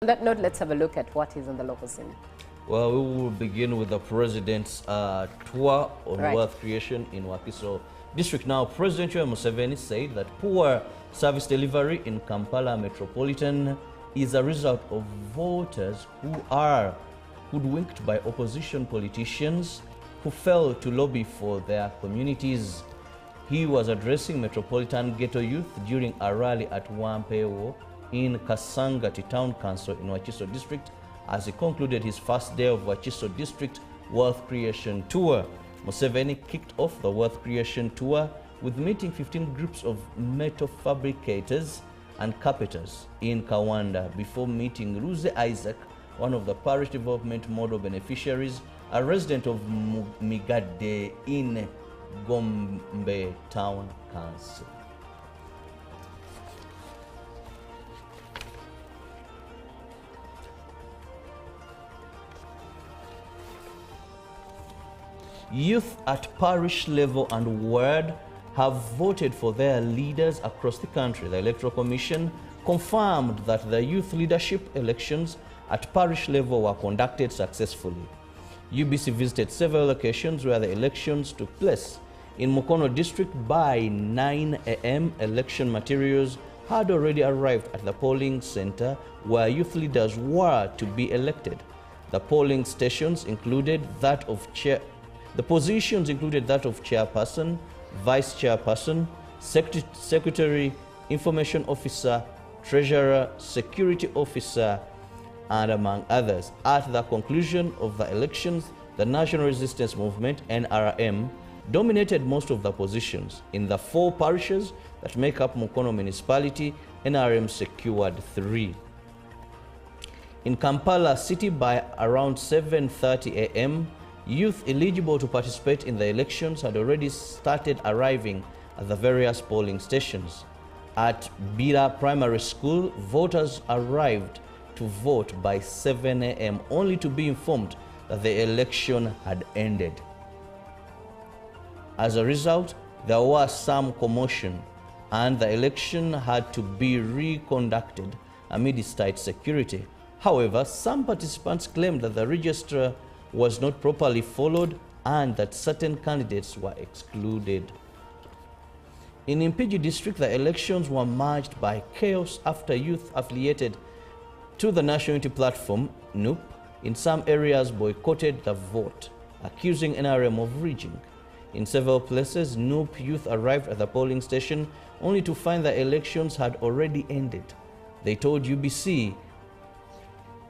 On that note, let's have a look at what is on the local scene. Well, we will begin with the president's tour on wealth creation in Wakiso district. Now, President Yoweri Museveni said that poor service delivery in Kampala metropolitan is a result of voters who are hoodwinked by opposition politicians who fail to lobby for their communities. He was addressing metropolitan ghetto youth during a rally at Wampewo in Kasangati Town Council in Wakiso district as he concluded his first day of Wakiso district wealth creation tour. Museveni kicked off the wealth creation tour with meeting 15 groups of metal fabricators and carpenters in Kawanda before meeting Ruze Isaac, one of the parish development model beneficiaries, a resident of Migade in Gombe Town Council. Youth at parish level and ward have voted for their leaders across the country. The Electoral Commission confirmed that the youth leadership elections at parish level were conducted successfully. UBC visited several locations where the elections took place. In Mukono district by 9 a.m. election materials had already arrived at the polling center where youth leaders were to be elected. The polling stations included that of The positions included that of chairperson, vice chairperson, secretary, information officer, treasurer, security officer, and among others. At the conclusion of the elections, the National Resistance Movement, NRM, dominated most of the positions. In the 4 parishes that make up Mukono municipality, NRM secured 3. In Kampala city by around 7:30 a.m., youth eligible to participate in the elections had already started arriving at the various polling stations. At Bira Primary School, voters arrived to vote by 7 a.m. only to be informed that the election had ended. As a result, there was some commotion and the election had to be reconducted amidst tight security. However, some participants claimed that the register was not properly followed and that certain candidates were excluded. In Impigi district, the elections were marked by chaos after youth affiliated to the National Unity Platform, NUP, in some areas boycotted the vote, accusing NRM of rigging. In several places, NUP youth arrived at the polling station only to find the elections had already ended. They told UBC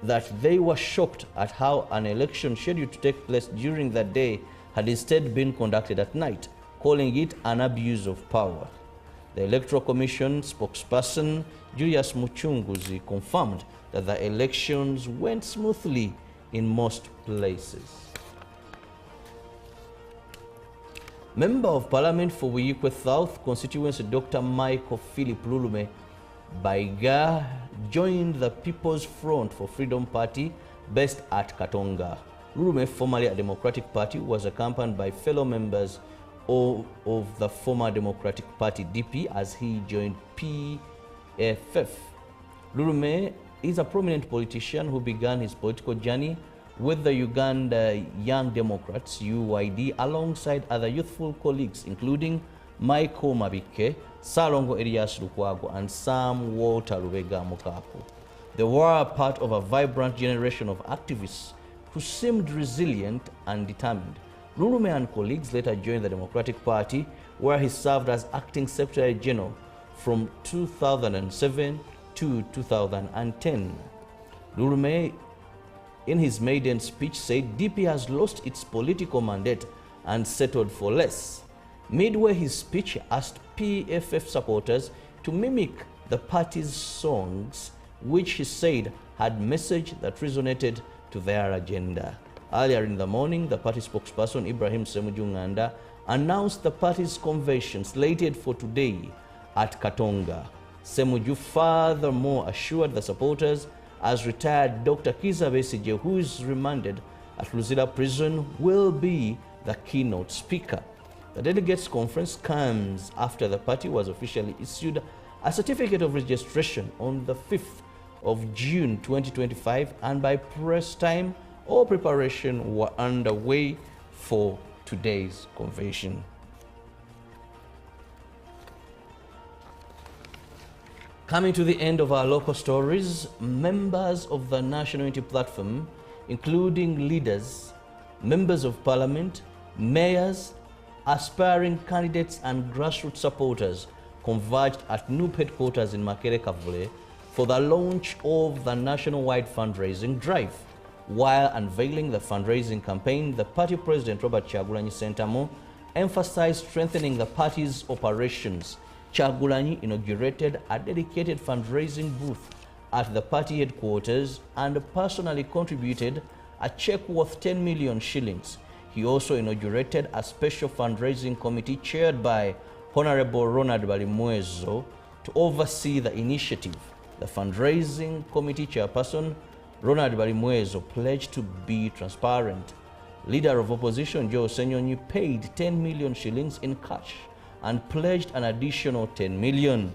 that they were shocked at how an election scheduled to take place during the day had instead been conducted at night, calling it an abuse of power. The Electoral Commission spokesperson Julius Muchunguzi confirmed that the elections went smoothly in most places. Member of Parliament for Wiyikwe South constituency Dr. Michael Philip Lulume Baiga joined the People's Front for Freedom Party based at Katonga. Lulume, formerly a Democratic Party, was accompanied by fellow members of the former Democratic Party DP as he joined PFF. Lulume is a prominent politician who began his political journey with the Uganda Young Democrats UYD alongside other youthful colleagues including Michael Mabike, Salongo Elias Lukwago, and Sam Walter Lubega Mukapu. They were part of a vibrant generation of activists who seemed resilient and determined. Lulume and colleagues later joined the Democratic Party, where he served as acting Secretary General from 2007 to 2010. Lulume, in his maiden speech, said DP has lost its political mandate and settled for less. Midway his speech, he asked PFF supporters to mimic the party's songs, which he said had message that resonated to their agenda. Earlier in the morning, the party spokesperson Ibrahim Semujunganda announced the party's convention slated for today at Katonga. Semuju furthermore assured the supporters as retired Dr. Kiza Besigye, who is remanded at Luzira prison, will be the keynote speaker. The delegates conference comes after the party was officially issued a certificate of registration on the 5th of June 2025, and by press time, all preparation were underway for today's convention. Coming to the end of our local stories, members of the National Unity Platform, including leaders, members of parliament, mayors, aspiring candidates and grassroots supporters converged at NUP headquarters in Makere Kavule for the launch of the nationwide fundraising drive. While unveiling the fundraising campaign, the party president Robert Kyagulanyi Ssentamu emphasized strengthening the party's operations. Kyagulanyi inaugurated a dedicated fundraising booth at the party headquarters and personally contributed a check worth 10 million shillings. He also inaugurated a special fundraising committee chaired by Honorable Ronald Balimwezo to oversee the initiative. The fundraising committee chairperson, Ronald Balimwezo, pledged to be transparent. Leader of opposition Joe Senyonyi paid 10 million shillings in cash and pledged an additional 10 million.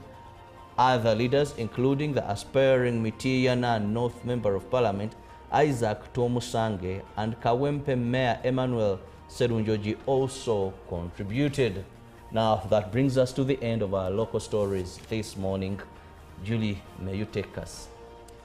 Other leaders, including the aspiring Mitiyana North Member of Parliament Isaac Tomusange and Kawempe Mayor Emmanuel Serunjoji, also contributed. Now that brings us to the end of our local stories this morning. Julie, may you take us?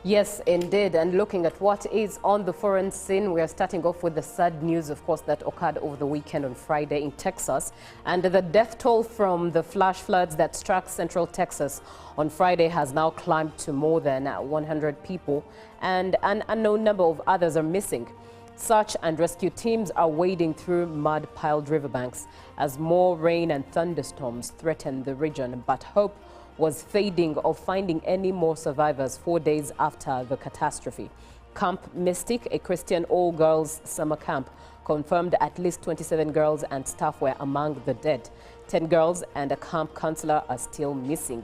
Yes, indeed. And looking at what is on the foreign scene, we are starting off with the sad news, of course, that occurred over the weekend on Friday in Texas. And the death toll from the flash floods that struck central Texas on Friday has now climbed to more than 100 people, and an unknown number of others are missing. Search and rescue teams are wading through mud-piled riverbanks as more rain and thunderstorms threaten the region, but hope was fading of finding any more survivors 4 days after the catastrophe. Camp Mystic, a Christian all-girls summer camp, confirmed at least 27 girls and staff were among the dead. 10 girls and a camp counselor are still missing.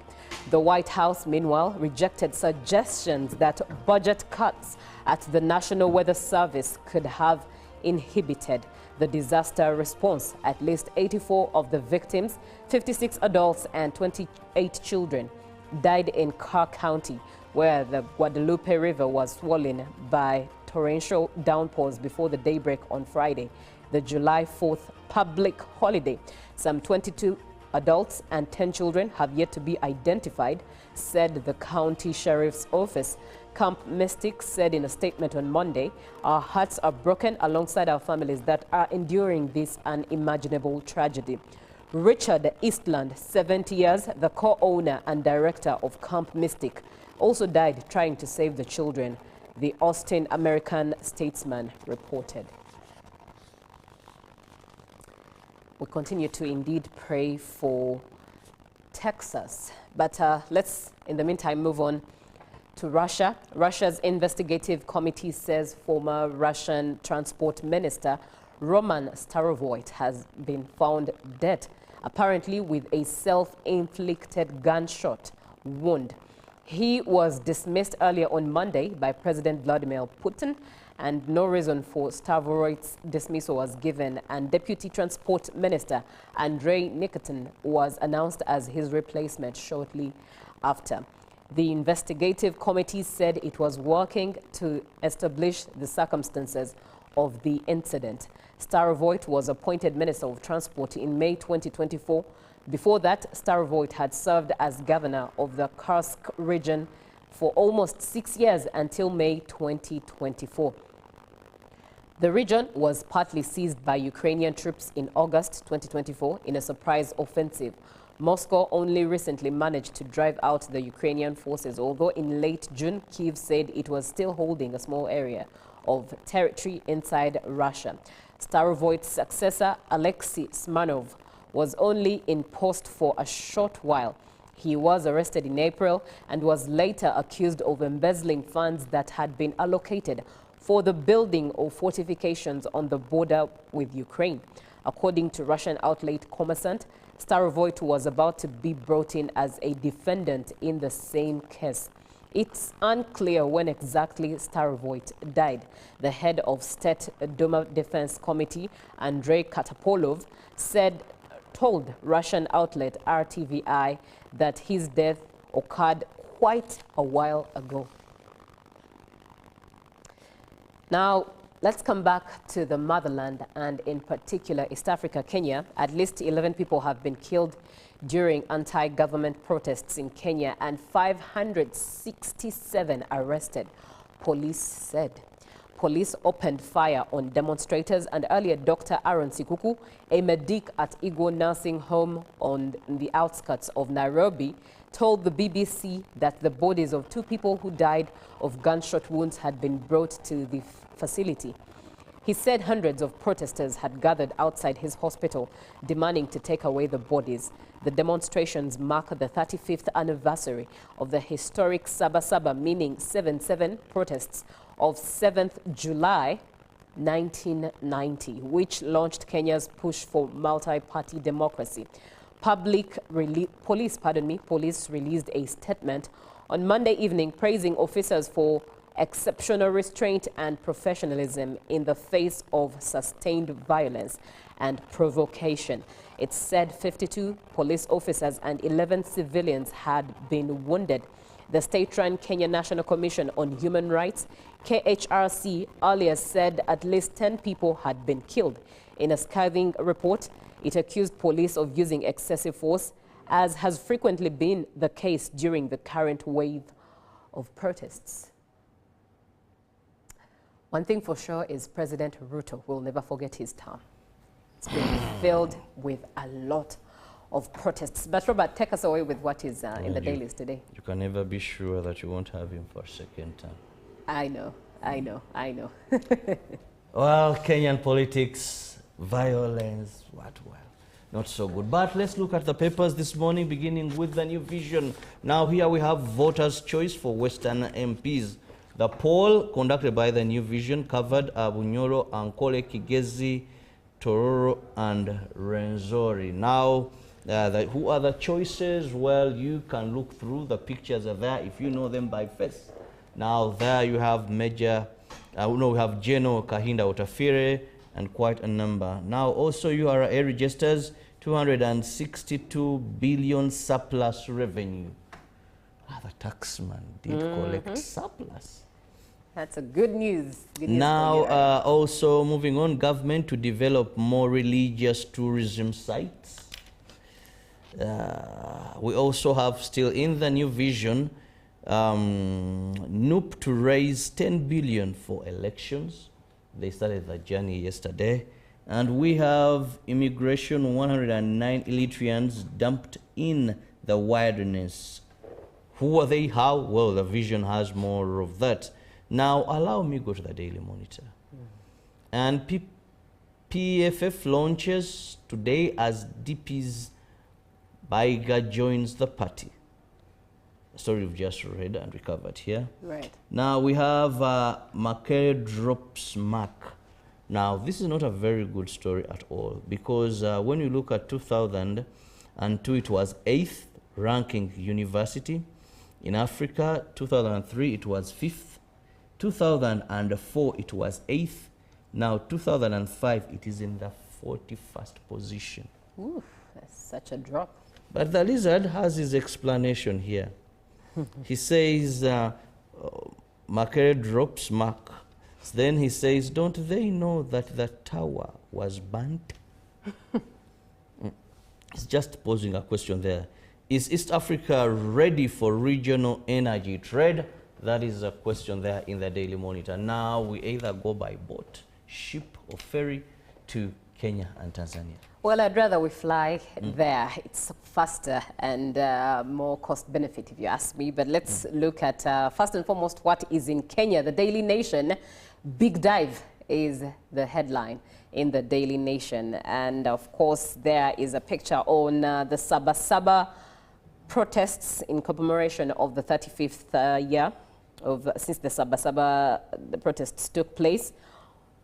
The White House, meanwhile, rejected suggestions that budget cuts at the National Weather Service could have inhibited the disaster response. At least 84 of the victims, 56 adults and 28 children, died in Carr County, where the Guadalupe River was swollen by torrential downpours before the daybreak on Friday, the July 4th public holiday. Some 22 adults and 10 children have yet to be identified, said the county sheriff's office. Camp Mystic said in a statement on Monday, "Our hearts are broken alongside our families that are enduring this unimaginable tragedy." Richard Eastland, 70 years, the co-owner and director of Camp Mystic, also died trying to save the children, the Austin American Statesman reported. We continue to indeed pray for Texas, but let's, in the meantime, move on to Russia. Russia's investigative committee says former Russian transport minister Roman Starovoyt has been found dead, apparently with a self-inflicted gunshot wound. He was dismissed earlier on Monday by President Vladimir Putin, and no reason for Starovoyt's dismissal was given, and Deputy Transport Minister Andrei Nikitin was announced as his replacement shortly after. The investigative committee said it was working to establish the circumstances of the incident. Starovoyt was appointed Minister of Transport in May 2024. Before that, Starovoyt had served as governor of the Kursk region for almost 6 years until May 2024. The region was partly seized by Ukrainian troops in August 2024 in a surprise offensive. Moscow only recently managed to drive out the Ukrainian forces, although in late June, Kyiv said it was still holding a small area of territory inside Russia. Starovoyt's successor, Alexei Smirnov, was only in post for a short while. He was arrested in April and was later accused of embezzling funds that had been allocated for the building of fortifications on the border with Ukraine. According to Russian outlet Kommersant, Starovoyt was about to be brought in as a defendant in the same case. It's unclear when exactly Starovoyt died. The head of State Duma Defense Committee, Andrei Katapolov, told Russian outlet RTVI that his death occurred quite a while ago. Now, let's come back to the motherland, and in particular East Africa, Kenya. At least 11 people have been killed during anti-government protests in Kenya and 567 arrested, police said. Police opened fire on demonstrators, and earlier Dr. Aaron Sikuku, a medic at Igbo Nursing Home on the outskirts of Nairobi, told the BBC that the bodies of 2 people who died of gunshot wounds had been brought to the facility. He said hundreds of protesters had gathered outside his hospital, demanding to take away the bodies. The demonstrations mark the 35th anniversary of the historic Saba Saba, meaning 7/7 protests of 7th July 1990, which launched Kenya's push for multi-party democracy. Police released a statement on Monday evening praising officers for exceptional restraint and professionalism in the face of sustained violence and provocation. It said 52 police officers and 11 civilians had been wounded. The state-run Kenya National Commission on Human Rights, KHRC, earlier said at least 10 people had been killed. In a scathing report, it accused police of using excessive force, as has frequently been the case during the current wave of protests. One thing for sure is President Ruto will never forget his term. It's been filled with a lot of protests. But Robert, take us away with what is in the dailies today. You can never be sure that you won't have him for a second time. I know. Well, Kenyan politics, violence, well, not so good. But let's look at the papers this morning, beginning with the New Vision. Now here we have voters' choice for Western MPs. The poll conducted by the New Vision covered Bunyoro, Ankole, Kigezi, Tororo, and Renzori. Now, who are the choices? Well, you can look through. The pictures are there if you know them by face. Now, there you have we have General Kahinda Otafire and quite a number. Now, also URA registers 262 billion surplus revenue. The taxman did collect surplus. That's a good news. Now, also moving on, government to develop more religious tourism sites. We also have still in the New Vision, NUP to raise 10 billion for elections. They started the journey yesterday. And we have immigration, 109 Eritreans dumped in the wilderness. Who are they? How? Well, the Vision has more of that. Now, allow me go to the Daily Monitor. And PFF launches today as DP's Baiga joins the party. A story we've just read and recovered here. Right. Now, we have Makere drops Mark. Now, this is not a very good story at all, because when you look at 2002, it was 8th ranking university. In Africa, 2003, it was 5th. 2004, it was 8th. Now, 2005, it is in the 41st position. Ooh, that's such a drop. But the lizard has his explanation here. He says, Makere drops Mark. Then he says, don't they know that the tower was burnt? He's just posing a question there. Is East Africa ready for regional energy trade? That is a question there in the Daily Monitor. Now we either go by boat, ship, or ferry to Kenya and Tanzania. Well, I'd rather we fly there. It's faster and more cost benefit, if you ask me. But let's look at, first and foremost, what is in Kenya. The Daily Nation, big dive is the headline in the Daily Nation. And of course, there is a picture on the Saba Saba protests in commemoration of the 35th year since the Saba Saba protests took place.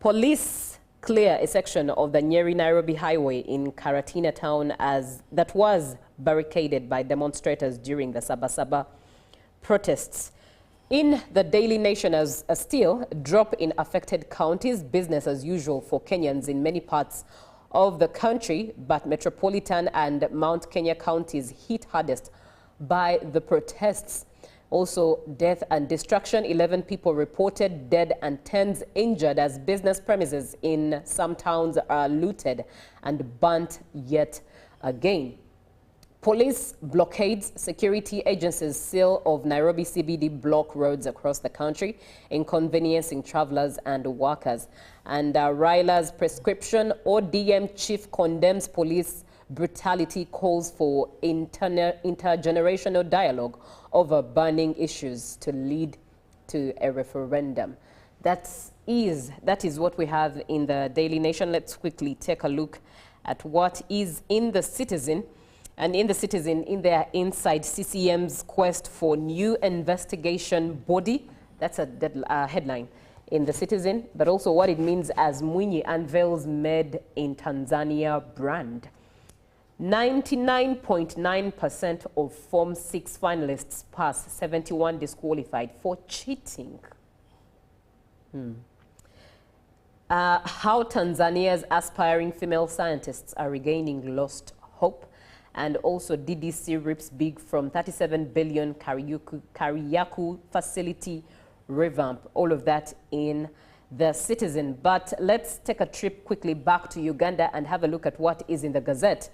Police clear a section of the Nyeri-Nairobi highway in Karatina town that was barricaded by demonstrators during the Saba Saba protests. In the Daily Nation, as a still drop in affected counties, business as usual for Kenyans in many parts of the country, but metropolitan and Mount Kenya counties hit hardest by the protests. Also, death and destruction, 11 people reported dead and tens injured as business premises in some towns are looted and burnt yet again. Police blockades, security agencies seal of Nairobi CBD block roads across the country, inconveniencing travelers and workers. And Raila's prescription, ODM chief condemns police brutality, calls for intergenerational dialogue over burning issues to lead to a referendum. That is what we have in the Daily Nation. Let's quickly take a look at what is in the Citizen. And in the Citizen, in their inside CCM's quest for new investigation body, that's a headline in the Citizen, but also what it means as Mwinyi unveils Made in Tanzania brand. 99.9% of Form 6 finalists pass, 71 disqualified for cheating. How Tanzania's aspiring female scientists are regaining lost hope. And also DDC rips big from 37 billion Kariyaku facility revamp. All of that in the Citizen. But let's take a trip quickly back to Uganda and have a look at what is in the Gazette.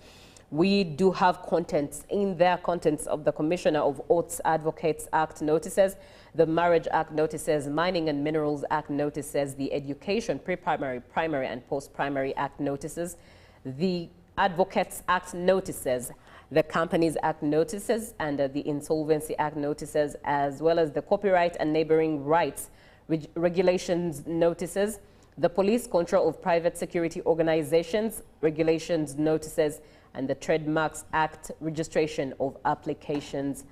We do have contents in there, contents of the Commissioner of Oaths Advocates Act notices, the Marriage Act notices, Mining and Minerals Act notices, the Education Pre-Primary, Primary and Post-Primary Act notices, the Advocates Act notices, the Companies Act notices, and the Insolvency Act notices, as well as the Copyright and Neighboring Rights Regulations notices, the Police Control of Private Security Organizations Regulations notices, and the Trademarks Act registration of applications,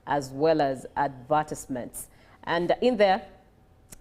as well as advertisements. And in there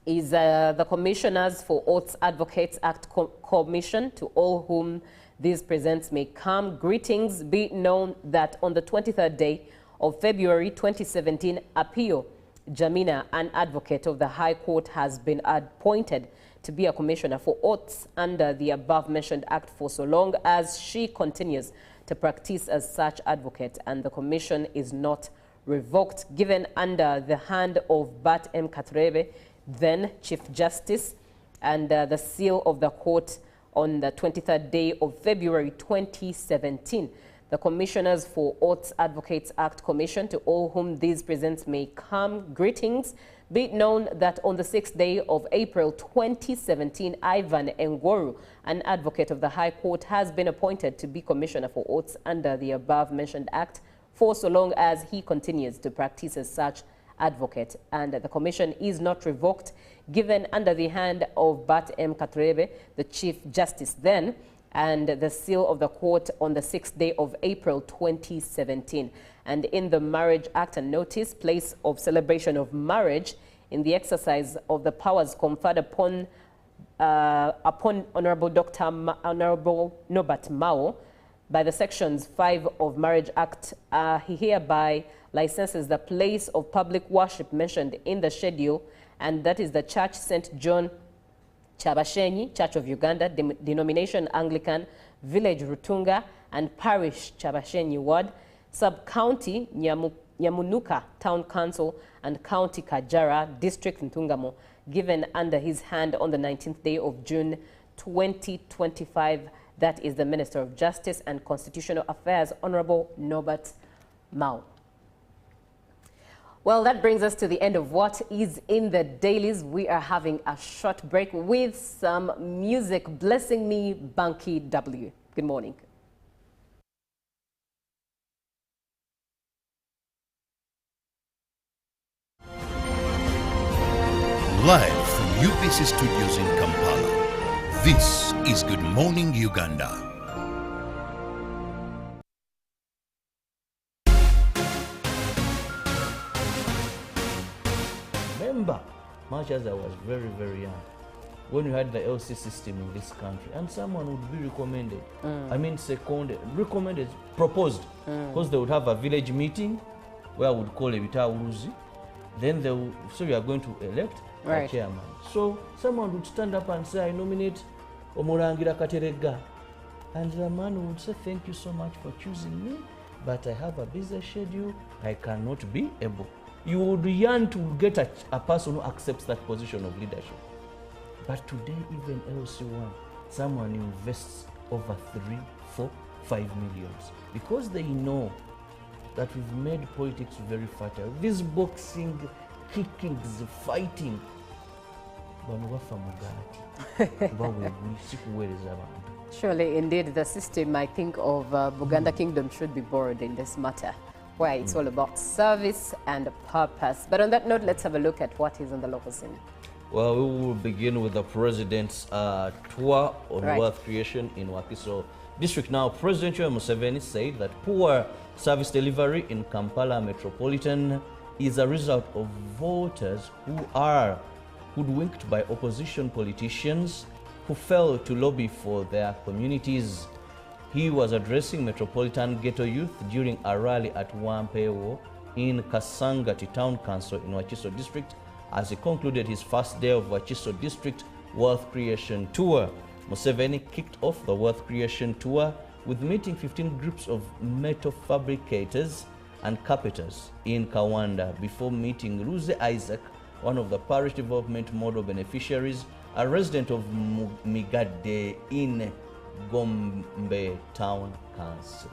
is the Commissioners for Oaths Advocates Act Commission, to all whom these presents may come. Greetings. Be it known that on the 23rd day of February 2017, Apio Jamina, an advocate of the High Court, has been appointed to be a commissioner for oaths under the above-mentioned act for so long as she continues to practice as such advocate, and the commission is not revoked, given under the hand of Bat M. Katurebe, then Chief Justice, and the seal of the court on the 23rd day of February 2017. The Commissioners for Oaths Advocates Act Commission, to all whom these presents may come, greetings. Be it known that on the 6th day of April 2017, Ivan Ngoru, an advocate of the High Court, has been appointed to be Commissioner for Oaths under the above-mentioned act for so long as he continues to practice as such advocate, and the commission is not revoked, given under the hand of Bat M. Katurebe, the Chief Justice then, and the seal of the court on the 6th day of April 2017. And in the Marriage Act, a notice, place of celebration of marriage in the exercise of the powers conferred upon Honorable Honorable Norbert Mao by the Sections 5 of Marriage Act. He hereby licenses the place of public worship mentioned in the schedule, and that is the Church St. John Chabashenyi, Church of Uganda, denomination Anglican, Village Rutunga, and Parish Chabashenyi Ward, Sub-County Nyamunuka Town Council, and County Kajara, District Ntungamo, given under his hand on the 19th day of June 2025. That is the Minister of Justice and Constitutional Affairs, Honorable Norbert Mao. Well, that brings us to the end of what is in the dailies. We are having a short break with some music. Blessing Me, Banky W. Good morning. Live from UPC Studios in Kampala, this is Good Morning Uganda. Remember, much as I was very, very young, when we had the LC system in this country, and someone would be recommended, I mean seconded, recommended, proposed, because they would have a village meeting where I would call a Vitauruzi, then they would, so you are going to elect a chairman. So someone would stand up and say, I nominate Omurangira Katerega, and the man would say, thank you so much for choosing me, but I have a busy schedule, I cannot be able. you would yearn to get a person who accepts that position of leadership. But today, even LC1, someone invests over 3, 4, 5 millions because they know that we've made politics very fertile. This boxing, kickings, fighting. Surely, indeed, the system, I think, of Buganda Kingdom should be borrowed in this matter, where it's all about service and purpose. But on that note, let's have a look at what is on the local scene. Well, we will begin with the president's tour on wealth creation in Wakiso district. Now, President Yoweri Museveni said that poor service delivery in Kampala Metropolitan is a result of voters who are hoodwinked by opposition politicians who fail to lobby for their communities. He was addressing Metropolitan Ghetto youth during a rally at Wampewo in Kasangati Town Council in Wakiso district as he concluded his first day of Wakiso district wealth creation tour. Museveni kicked off the wealth creation tour with meeting 15 groups of metal fabricators and carpenters in Kawanda before meeting Ruze Isaac, one of the parish development model beneficiaries, a resident of Migade in Gombe Town Council.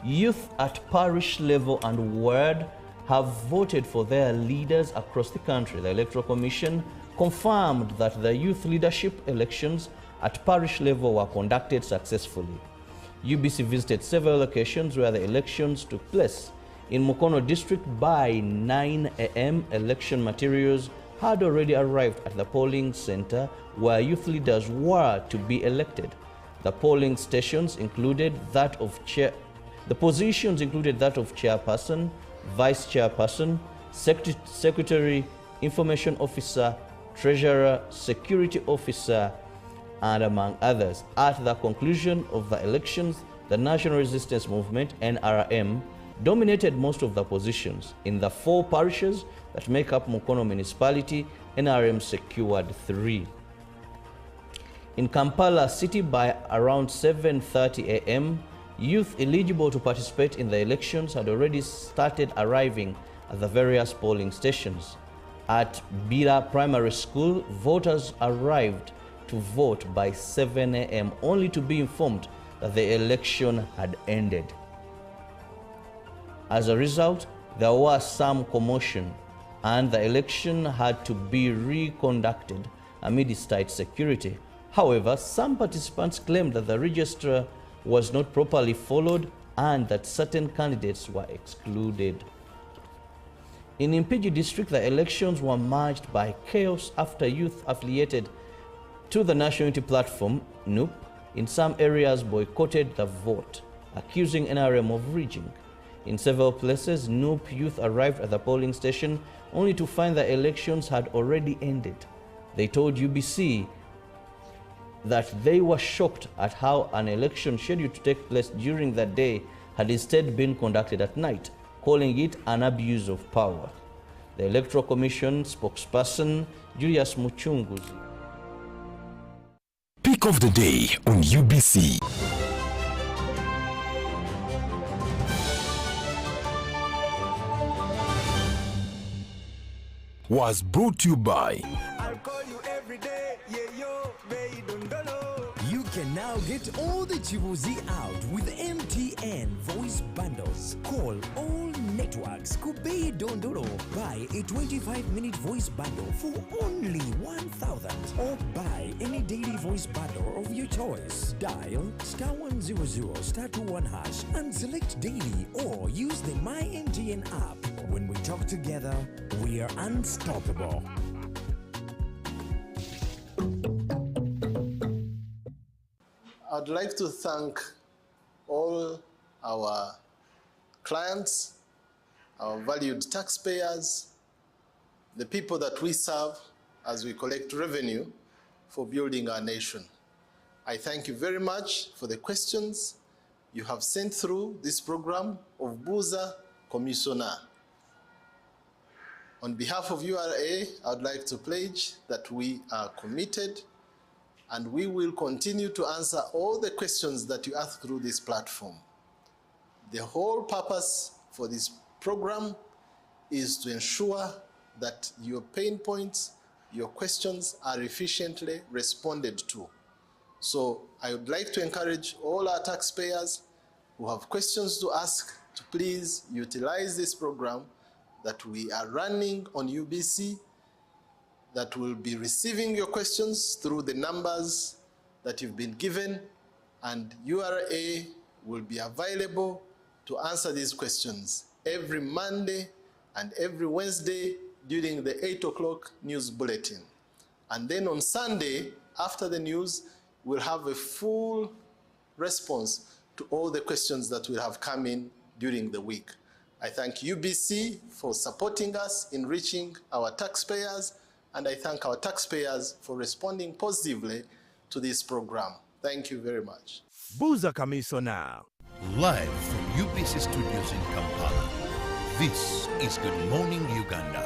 Youth at parish level and ward have voted for their leaders across the country. The Electoral Commission confirmed that the youth leadership elections at parish level were conducted successfully. UBC visited several locations where the elections took place. In Mukono district by 9 a.m., election materials had already arrived at the polling center where youth leaders were to be elected. The polling stations included that of the positions included that of chairperson, vice chairperson, secretary, information officer, treasurer, security officer, and among others. At the conclusion of the elections, the National Resistance Movement, NRM, dominated most of the positions. In the 4 parishes that make up Mukono municipality, NRM secured 3. In Kampala city by around 7:30 a.m., youth eligible to participate in the elections had already started arriving at the various polling stations. At Bira Primary School, voters arrived to vote by 7 a.m. only to be informed that the election had ended. As a result, there was some commotion and the election had to be reconducted amidst tight security. However, some participants claimed that the register was not properly followed and that certain candidates were excluded. In Impigi district, the elections were marked by chaos after youth affiliated to the National Unity Platform, NUP, in some areas boycotted the vote, accusing NRM of rigging. In several places, NUP youth arrived at the polling station only to find the elections had already ended. They told UBC that they were shocked at how an election scheduled to take place during the day had instead been conducted at night, calling it an abuse of power. The Electoral Commission spokesperson, Julius Muchunguzi. Pick of the day on UBC. Was brought to you by I'll call you every day, yeah, yo, baby, don't know. You can now get all the Chibuzi out with MTN voice bundles. Call all networks. Kubei Dondoro. Buy a 25-minute voice bundle for only 1,000. Or buy any daily voice bundle of your choice. Dial *100 *21 hash and select daily or use the My MTN app. When we talk together, we are unstoppable. I'd like to thank all our clients, our valued taxpayers, the people that we serve as we collect revenue for building our nation. I thank you very much for the questions you have sent through this program of Buza Commissioner. On behalf of URA, I'd like to pledge that we are committed and we will continue to answer all the questions that you ask through this platform. The whole purpose for this program is to ensure that your pain points, your questions are efficiently responded to. So I would like to encourage all our taxpayers who have questions to ask to please utilize this program that we are running on UBC, that will be receiving your questions through the numbers that you've been given, and URA will be available to answer these questions every Monday and every Wednesday during the 8 o'clock news bulletin. And then on Sunday, after the news, we'll have a full response to all the questions that will have come in during the week. I thank UBC for supporting us in reaching our taxpayers, and I thank our taxpayers for responding positively to this program. Thank you very much. Buza Kamisona. Live from UBC Studios in Kampala, this is Good Morning Uganda.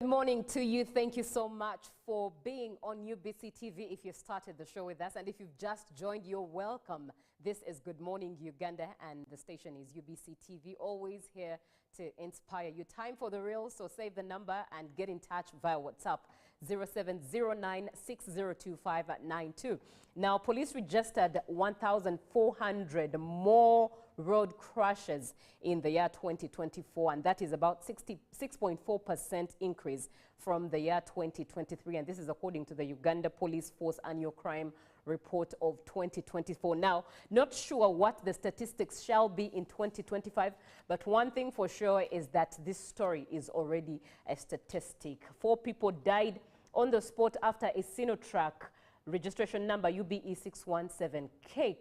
Good morning to you. Thank you so much for being on UBC TV. If you started the show with us, and if you've just joined, you're welcome. This is Good Morning Uganda, and the station is UBC TV, always here to inspire you. Time for the real, so save the number and get in touch via WhatsApp, 0709602592. Now, police registered 1,400 more road crashes in the year 2024, and that is about 66.4% increase from the year 2023, and this is according to the Uganda Police Force Annual Crime Report of 2024. Now, not sure what the statistics shall be in 2025, but one thing for sure is that this story is already a statistic. 4 people died on the spot after a Sinotrack registration number UBE617K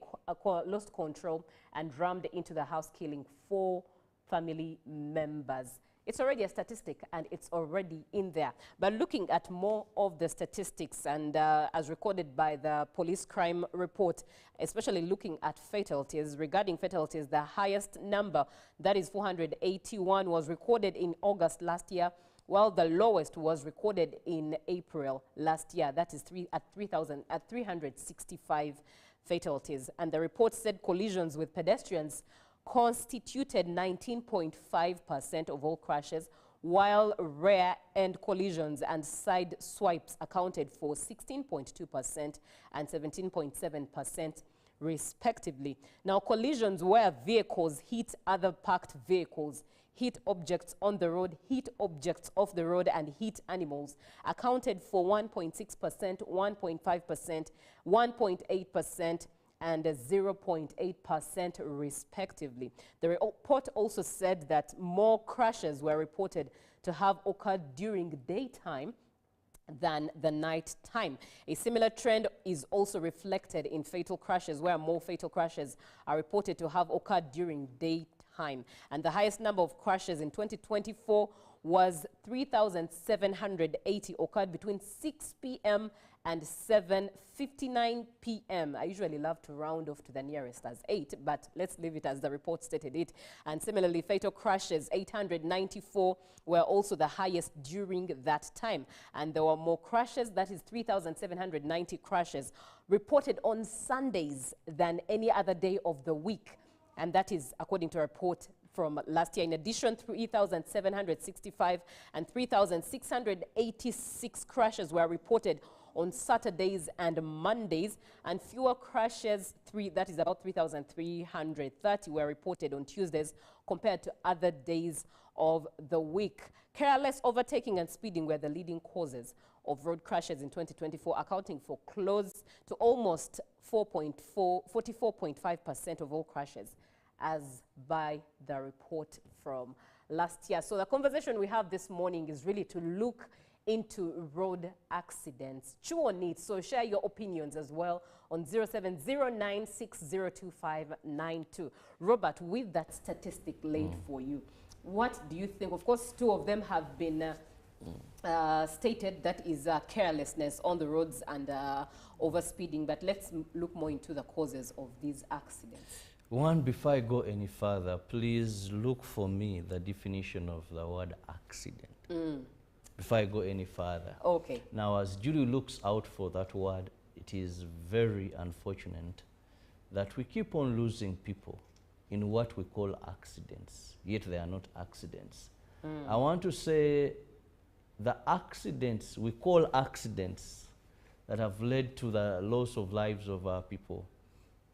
lost control and rammed into the house, killing 4 family members. It's already a statistic and it's already in there. But looking at more of the statistics and as recorded by the police crime report, especially looking at fatalities, regarding fatalities, the highest number, that is 481, was recorded in August last year, while the lowest was recorded in April last year. That is 365 fatalities. And the report said collisions with pedestrians constituted 19.5% of all crashes, while rear-end collisions and side swipes accounted for 16.2% and 17.7% respectively. Now, collisions where vehicles hit other parked vehicles, hit objects on the road, hit objects off the road, and hit animals accounted for 1.6%, 1.5%, 1.8%, and 0.8% respectively. The report also said that more crashes were reported to have occurred during daytime than the night time. A similar trend is also reflected in fatal crashes, where more fatal crashes are reported to have occurred during daytime. And the highest number of crashes in 2024 was 3,780, occurred between 6 p.m. and 7:59 p.m. I usually love to round off to the nearest as 8, but let's leave it as the report stated it. And similarly, fatal crashes, 894, were also the highest during that time. And there were more crashes, that is 3,790 crashes, reported on Sundays than any other day of the week. And that is according to a report from last year. In addition, 3,765 and 3,686 crashes were reported on Saturdays and Mondays, and fewer crashes, that is about 3,330, were reported on Tuesdays compared to other days of the week. Careless overtaking and speeding were the leading causes of road crashes in 2024, accounting for close to almost 44.5% of all crashes, as by the report from last year. So the conversation we have this morning is really to look into road accidents. Chew on it, so share your opinions as well on 0709602592. Robert, with that statistic laid for you, what do you think? Of course, 2 of them have been stated that is carelessness on the roads and overspeeding. But let's look more into the causes of these accidents. One, before I go any further, please look for me the definition of the word accident. Before I go any further. Okay. Now, as Julie looks out for that word, it is very unfortunate that we keep on losing people in what we call accidents, yet they are not accidents. I want to say the accidents, we call accidents, that have led to the loss of lives of our people.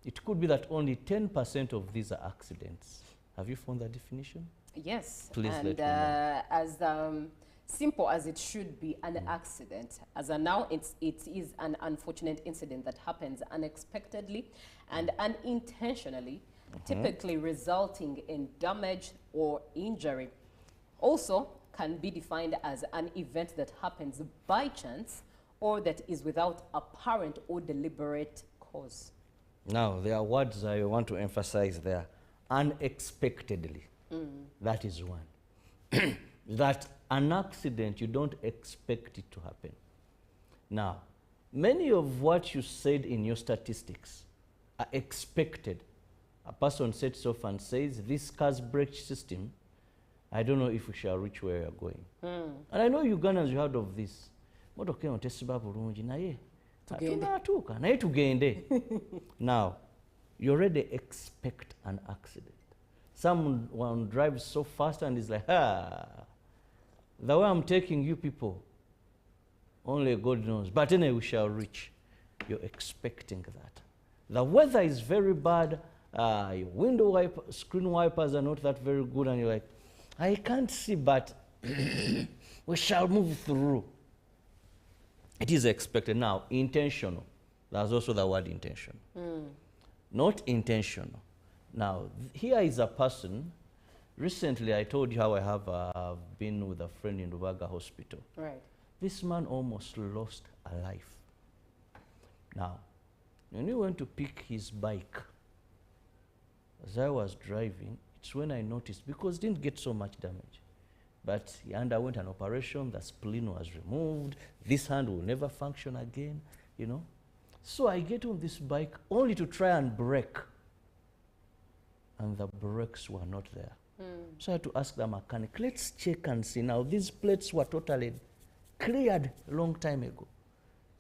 It could be that only 10% of these are accidents. Have you found that definition? Yes. Please and let me know. As simple as it should be, an accident, as a now it is an unfortunate incident that happens unexpectedly and unintentionally, typically resulting in damage or injury. Also can be defined as an event that happens by chance or that is without apparent or deliberate cause. Now, there are words I want to emphasize there. Unexpectedly. That is one. That an accident, you don't expect it to happen. Now, many of what you said in your statistics are expected. A person sets off and says, this car's brake system, I don't know if we shall reach where we are going. And I know Ugandans, you heard of this. Now, you already expect an accident. Someone drives so fast and is like, the way I'm taking you people, only God knows. But anyway, we shall reach. You're expecting that. The weather is very bad. Your window screen wipers are not that very good. And you're like, I can't see, but we shall move through. It is expected. Now, intentional. There's also the word intentional. Not intentional. Now, here is a person. Recently, I told you how I have been with a friend in Rubaga Hospital. Right. This man almost lost a life. Now, when he went to pick his bike, as I was driving, it's when I noticed, because he didn't get so much damage, but he underwent an operation, the spleen was removed, this hand will never function again, you know. So I get on this bike only to try and brake, and the brakes were not there. So I had to ask the mechanic, let's check and see. Now, these plates were totally cleared a long time ago.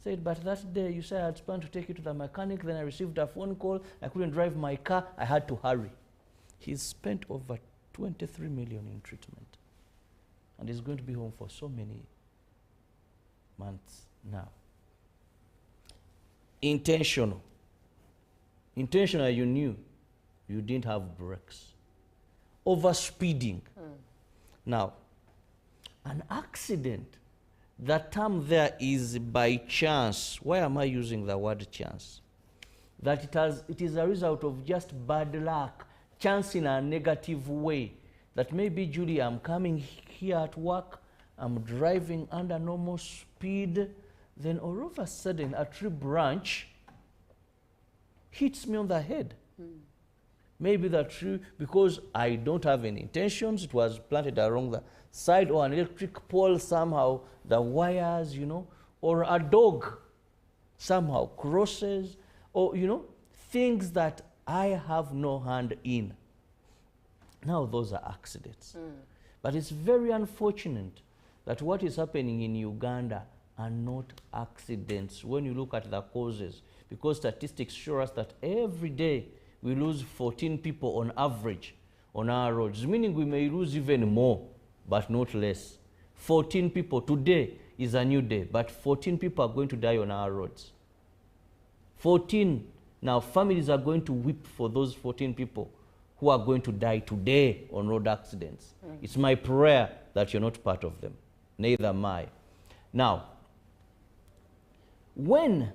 Said, but that day you said I had planned to take you to the mechanic, then I received a phone call, I couldn't drive my car, I had to hurry. He's spent over 23 million in treatment. And he's going to be home for so many months now. Intentional. Intentional, you knew you didn't have brakes. Overspeeding. Now, an accident, the term there is by chance. Why am I using the word chance? That it is a result of just bad luck, chance in a negative way. That maybe, Julie, I'm coming here at work, I'm driving under normal speed, then all of a sudden a tree branch hits me on the head. Maybe the tree, because I don't have any intentions, it was planted along the side, or an electric pole somehow, the wires, you know, or a dog somehow crosses, or, you know, things that I have no hand in. Now those are accidents. But it's very unfortunate that what is happening in Uganda are not accidents when you look at the causes, because statistics show us that every day we lose 14 people on average on our roads, meaning we may lose even more, but not less. 14 people. Today is a new day, but 14 people are going to die on our roads. 14. Now, families are going to weep for those 14 people who are going to die today on road accidents. It's my prayer that you're not part of them. Neither am I. Now, when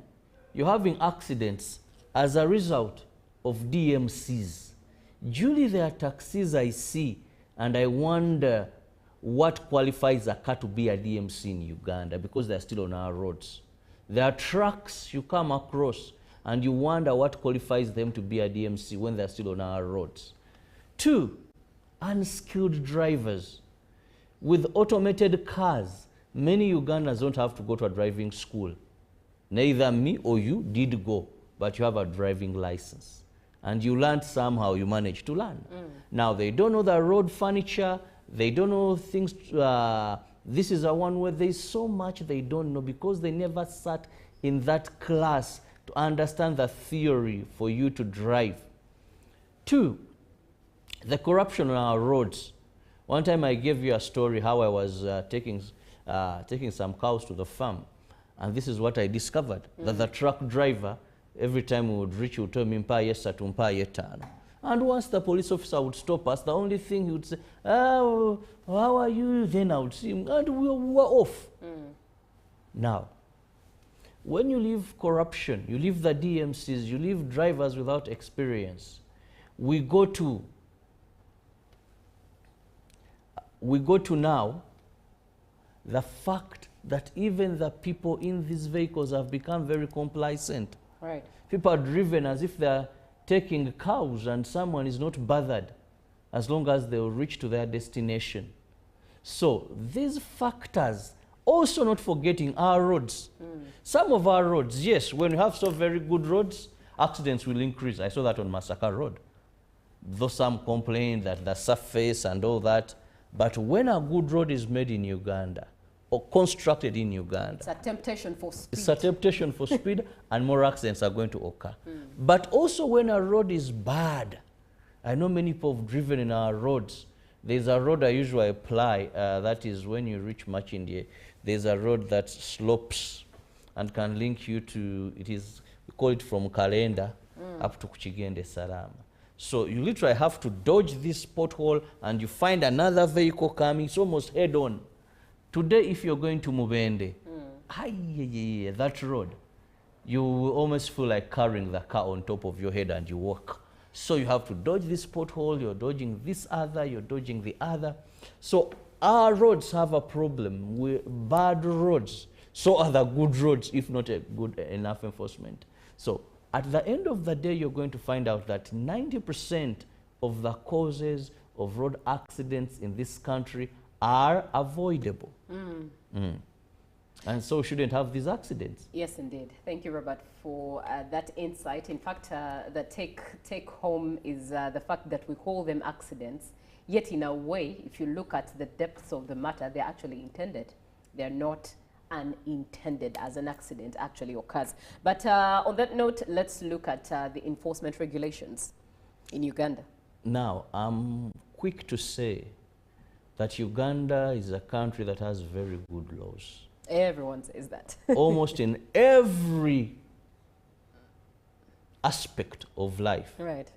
you're having accidents as a result of DMCs, Julie, there are taxis I see, and I wonder what qualifies a car to be a DMC in Uganda, because they're still on our roads. There are trucks you come across, and you wonder what qualifies them to be a DMC when they're still on our roads. 2, unskilled drivers with automated cars Many Ugandans don't have to go to a driving school. Neither me or you did go, but you have a driving license. And you learned somehow, you managed to learn. Now, they don't know the road furniture, they don't know things. This is a one where there's so much they don't know because they never sat in that class to understand the theory for you to drive. 2, the corruption on our roads. One time I gave you a story how I was taking some cows to the farm. And this is what I discovered, that the truck driver, every time we would reach, he would tell me, "Mpa yesa tu, mpa yetano." And once the police officer would stop us, the only thing he would say, "Oh, how are you?" Then I would see him, and we were off. Now, when you leave corruption, you leave the DMCs, you leave drivers without experience, we go to now the fact that even the people in these vehicles have become very complacent. Right. People are driven as if they're taking cows and someone is not bothered as long as they'll reach to their destination. So these factors, also not forgetting our roads. Some of our roads, yes, when you have so very good roads, accidents will increase. I saw that on Masaka Road. Though some complain that the surface and all that, but when a good road is made in Uganda, or constructed in Uganda, It's a temptation for speed. it's a temptation for speed and more accidents are going to occur. But also when a road is bad, I know many people have driven in our roads. There's a road I usually apply, that is when you reach Machindye, there's a road that slopes and can link you to, we call it from Kalenda up to Kuchigende Salama. So you literally have to dodge this pothole and you find another vehicle coming, it's almost head on. Today, if you're going to Mubende, that road, you will almost feel like carrying the car on top of your head and you walk. So you have to dodge this pothole, you're dodging this other, you're dodging the other. So our roads have a problem with bad roads. So are the good roads, if not a good enough enforcement. So at the end of the day, you're going to find out that 90% of the causes of road accidents in this country are avoidable. And so shouldn't have these accidents. Yes, indeed. Thank you, Robert, for that insight. In fact, the take home is the fact that we call them accidents, yet in a way, if you look at the depths of the matter, they're actually intended. They're not unintended as an accident actually occurs. But on that note, let's look at the enforcement regulations in Uganda. Now, I'm quick to say that Uganda is a country that has very good laws. Everyone says that. Almost in every aspect of life. Right.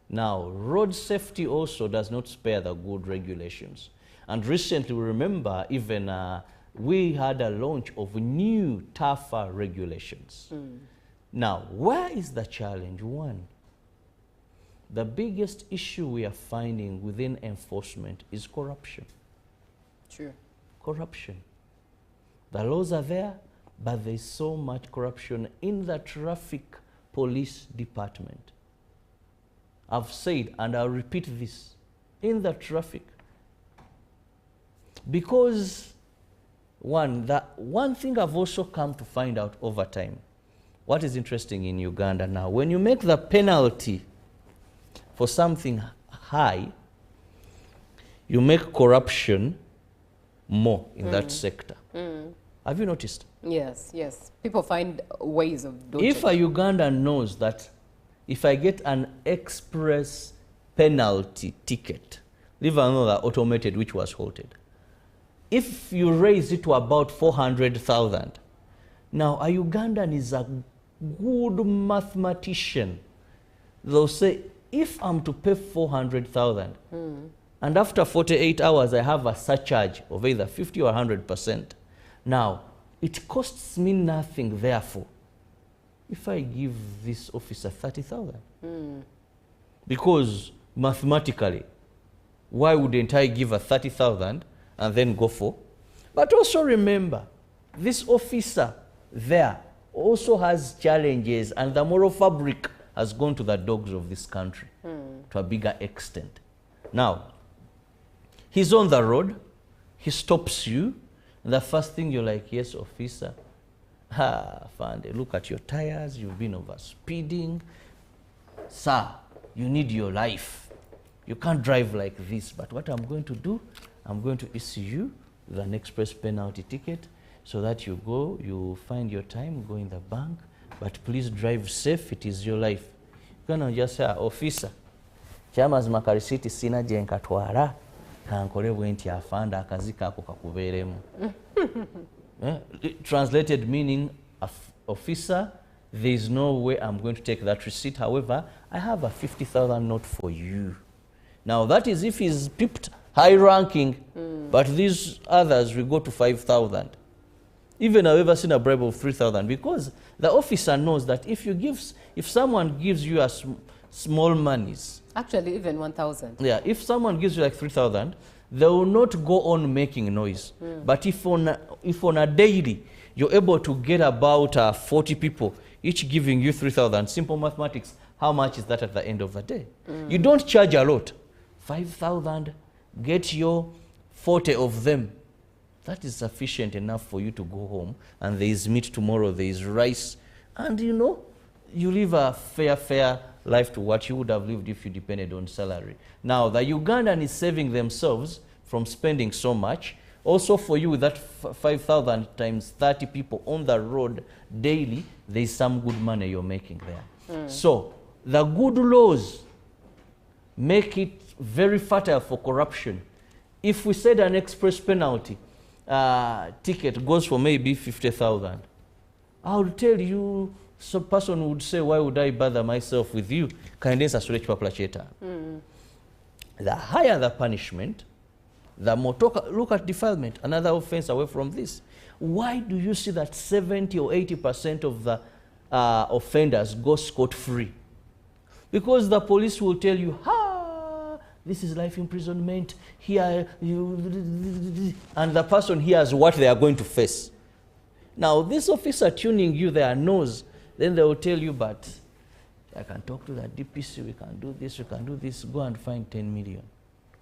Now, road safety also does not spare the good regulations. And recently, remember, even we had a launch of new, tougher regulations. Now, where is the challenge? One, the biggest issue we are finding within enforcement is corruption. True. Corruption. The laws are there, but there's so much corruption in the traffic police department. I've said, and I'll repeat this, in the traffic. Because one thing I've also come to find out over time, what is interesting in Uganda now, when you make the penalty for something high, you make corruption more in that sector. Have you noticed? Yes, yes. People find ways of doing it. If a Ugandan knows that if I get an express penalty ticket, leave another automated which was halted, if you raise it to about 400,000, now a Ugandan is a good mathematician. They'll say, if I'm to pay 400,000, and after 48 hours I have a surcharge of either 50 or 100%, now it costs me nothing, therefore, if I give this officer 30,000. Because mathematically, why wouldn't I give a 30,000 and then go for? But also remember, this officer there also has challenges, and the moral fabric has gone to the dogs of this country to a bigger extent. Now, he's on the road, he stops you, The first thing you're like, yes, officer. Fande, look at your tires, you've been over speeding. Sir, you need your life. You can't drive like this, but what I'm going to do, I'm going to issue you with an express penalty ticket so that you go, you find your time, go in the bank, but please drive safe, it is your life. You cannot just say, officer, kyamazima ka receipt sina gye nkatwala kankole bwe nti afanda akazika ako kakubeeremu. Translated meaning, officer, there is no way I'm going to take that receipt. However, I have a 50,000 note for you. Now that is if he's pipped high ranking, but these others will go to 5,000. Even I've ever seen a bribe of 3,000, because the officer knows that if someone gives you a small monies. Actually, even 1,000. Yeah, if someone gives you like 3,000, they will not go on making noise. But if on a daily, you're able to get about 40 people, each giving you 3,000, simple mathematics, how much is that at the end of the day? You don't charge a lot. 5,000, get your 40 of them. That is sufficient enough for you to go home, and there is meat tomorrow, there is rice, and you know, you live a fair life to what you would have lived if you depended on salary. Now, the Ugandan is saving themselves from spending so much. Also for you, with that 5,000 times 30 people on the road daily, there is some good money you're making there. So, the good laws make it very fertile for corruption. If we said an express penalty ticket goes for maybe 50,000, I would tell you, some person would say, why would I bother myself with you? The higher the punishment, the more look at defilement, another offense away from this. Why do you see that 70 or 80% of the offenders go scot-free? Because the police will tell you, this is life imprisonment, here, and the person hears what they are going to face. Now, this officer tuning you their nose, then they will tell you, but I can talk to the DPC, we can do this, go and find 10 million.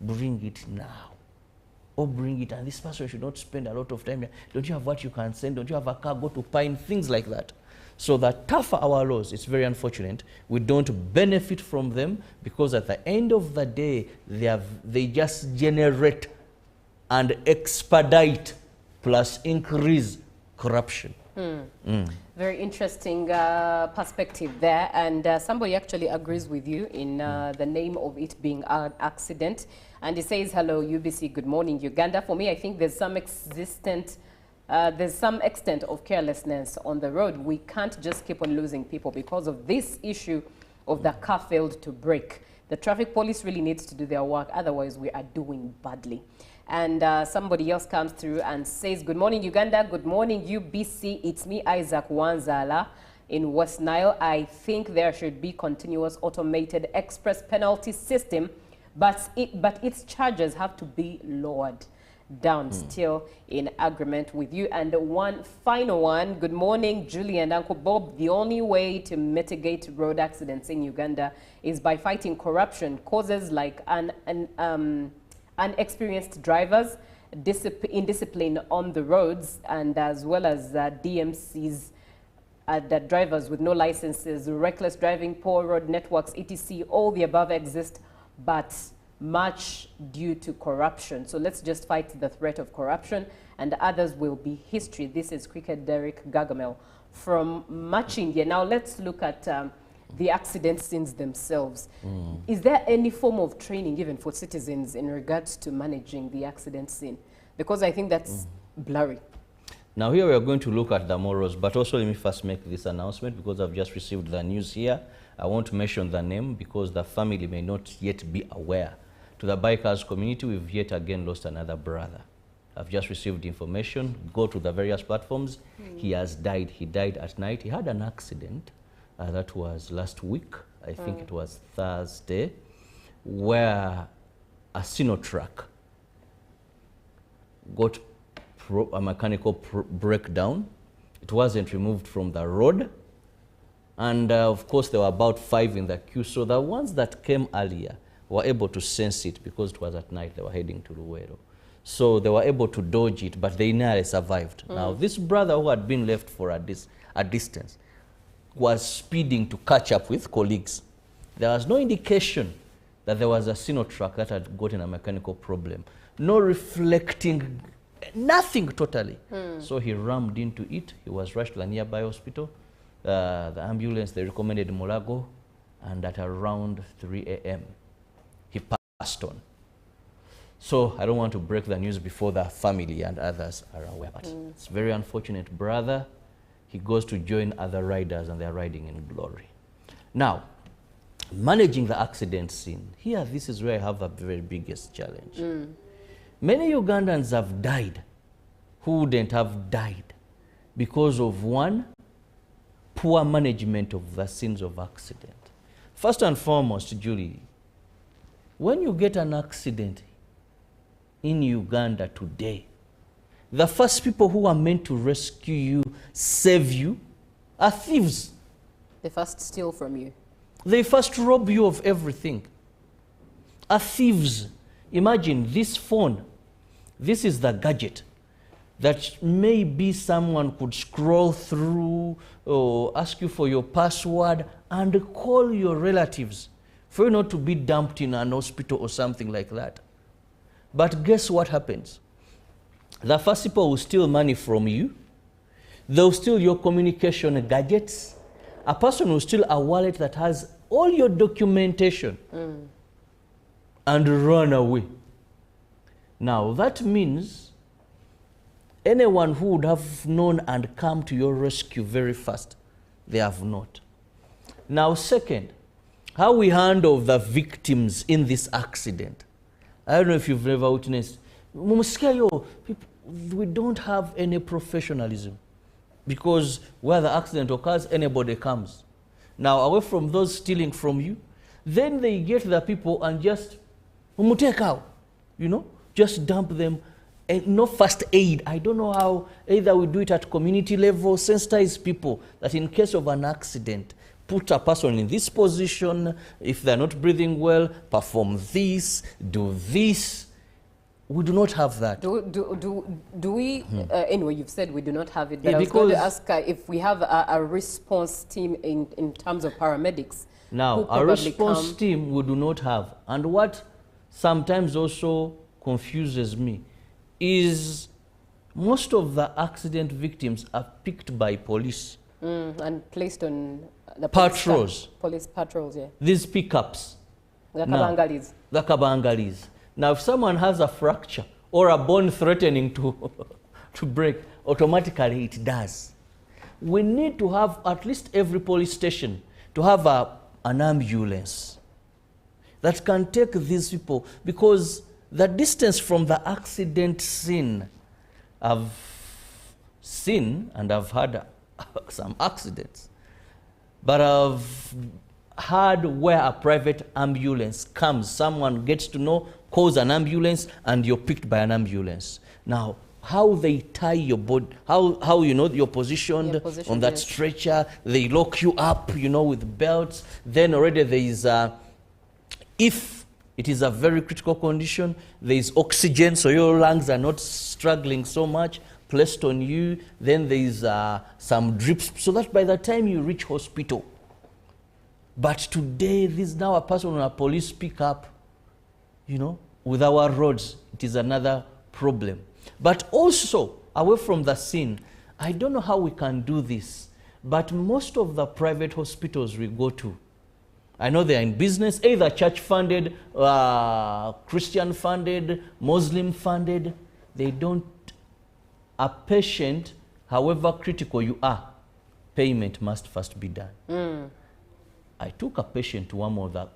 Bring it now. Or bring it, and this person should not spend a lot of time. Don't you have what you can send? Don't you have a car, go to Pine? Things like that. So the tougher our laws, it's very unfortunate, we don't benefit from them, because at the end of the day, they just generate and expedite plus increase corruption. Very interesting perspective there, and somebody actually agrees with you in the name of it being an accident, and he says, hello UBC, good morning Uganda. For me, I think there's some extent of carelessness on the road. We can't just keep on losing people because of this issue of the car failed to brake. The traffic police really needs to do their work, otherwise we are doing badly. And somebody else comes through and says, good morning Uganda, good morning UBC, it's me Isaac Wanzala in West Nile. I think there should be continuous automated express penalty system, but its charges have to be lowered down. Still in agreement with you. And one final one, good morning Julie and Uncle Bob. The only way to mitigate road accidents in Uganda is by fighting corruption, causes like unexperienced drivers, indiscipline on the roads, and as well as DMCs, that drivers with no licenses, reckless driving, poor road networks, etc. All the above exist, but much due to corruption. So let's just fight the threat of corruption, and others will be history. This is Cricket Derek Gargamel from Machindia. Now let's look at the accident scenes themselves. Is there any form of training even for citizens in regards to managing the accident scene? Because I think that's blurry. Now here we are going to look at the morals, but also let me first make this announcement, because I've just received the news here. I won't mention the name because the family may not yet be aware. To the bikers community, we've yet again lost another brother. I've just received information. Go to the various platforms. He has died. He died at night. He had an accident. That was last week. I think it was Thursday, where a Sinotrack got a mechanical breakdown. It wasn't removed from the road. And of course, there were about 5 in the queue. So the ones that came earlier were able to sense it because it was at night. They were heading to Luwero. So they were able to dodge it, but they nearly survived. Now, this brother who had been left for a distance was speeding to catch up with colleagues. There was no indication that there was a Sino truck that had gotten a mechanical problem. No reflecting, nothing totally. So he rammed into it. He was rushed to a nearby hospital. The ambulance, they recommended Mulago, and at around 3 a.m., he passed on. So I don't want to break the news before the family and others are aware, but it's very unfortunate. Brother, he goes to join other riders and they're riding in glory. Now, managing the accident scene, here this is where I have the very biggest challenge. Many Ugandans have died who wouldn't have died because of one, poor management of the scenes of accident. First and foremost, Julie, when you get an accident in Uganda today, the first people who are meant to rescue you, save you, are thieves. They first steal from you. They first rob you of everything. Are thieves. Imagine this phone. This is the gadget that maybe someone could scroll through or ask you for your password and call your relatives for you not to be dumped in an hospital or something like that. But guess what happens? The first people will steal money from you. They'll steal your communication gadgets. A person will steal a wallet that has all your documentation and run away. Now, that means anyone who would have known and come to your rescue very fast, they have not. Now, second, how we handle the victims in this accident. I don't know if you've ever witnessed. We don't have any professionalism because where the accident occurs, anybody comes. Now, away from those stealing from you, then they get the people and just, just dump them. And no first aid. I don't know how, either we do it at community level, sensitize people that in case of an accident, put a person in this position, if they're not breathing well, perform this, do this. We do not have that. Do we, anyway, you've said we do not have it, but I was going to ask if we have a response team in terms of paramedics. Now, a response team we do not have. And what sometimes also confuses me is most of the accident victims are picked by police. And placed on the patrols. Police patrols, yeah. These pickups. The kabangalis. The kabangalis. Now, if someone has a fracture or a bone threatening to break, automatically it does. We need to have at least every police station to have an ambulance that can take these people, because the distance from the accident scene, I've seen and I've had some accidents, but I've heard where a private ambulance comes, someone gets to know, calls an ambulance, and you're picked by an ambulance. Now, how they tie your body, how you know you're positioned on that stretcher, they lock you up, with belts, then already there is, if it is a very critical condition, there is oxygen, so your lungs are not struggling so much, placed on you, then there is some drips, so that by the time you reach hospital. But today, this is now a person on a police pickup, with our roads, it is another problem. But also, away from the scene, I don't know how we can do this, but most of the private hospitals we go to, I know they're in business, either church-funded, Christian-funded, Muslim-funded. They don't, a patient, however critical you are, payment must first be done. I took a patient to one of the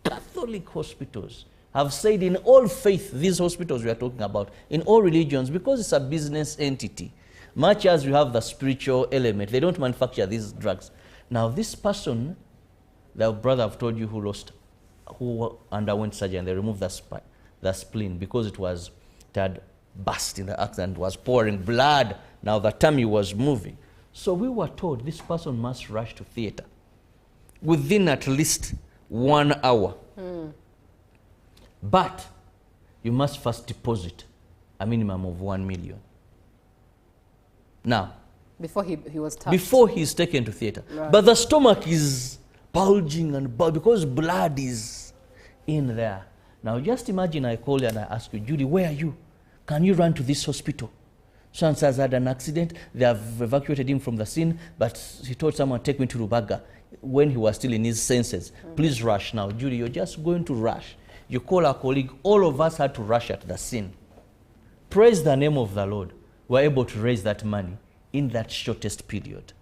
Catholic hospitals. I've said in all faith, these hospitals we are talking about, in all religions, because it's a business entity, much as you have the spiritual element, they don't manufacture these drugs. Now, this person, the brother I've told you who underwent surgery and they removed the spleen because it had burst in the accident, was pouring blood. Now the tummy was moving. So we were told this person must rush to theater within at least 1 hour. But you must first deposit a minimum of 1 million. Now, Before he was touched. before he's taken to theater. Right. But the stomach is bulging and because blood is in there. Now just imagine I call you and I ask you, Judy, where are you? Can you run to this hospital? So-and-so has had an accident. They have evacuated him from the scene, but he told someone, take me to Rubaga when he was still in his senses. Please rush now. Judy, you're just going to rush. You call a colleague. All of us had to rush at the scene. Praise the name of the Lord. We're able to raise that money in that shortest period.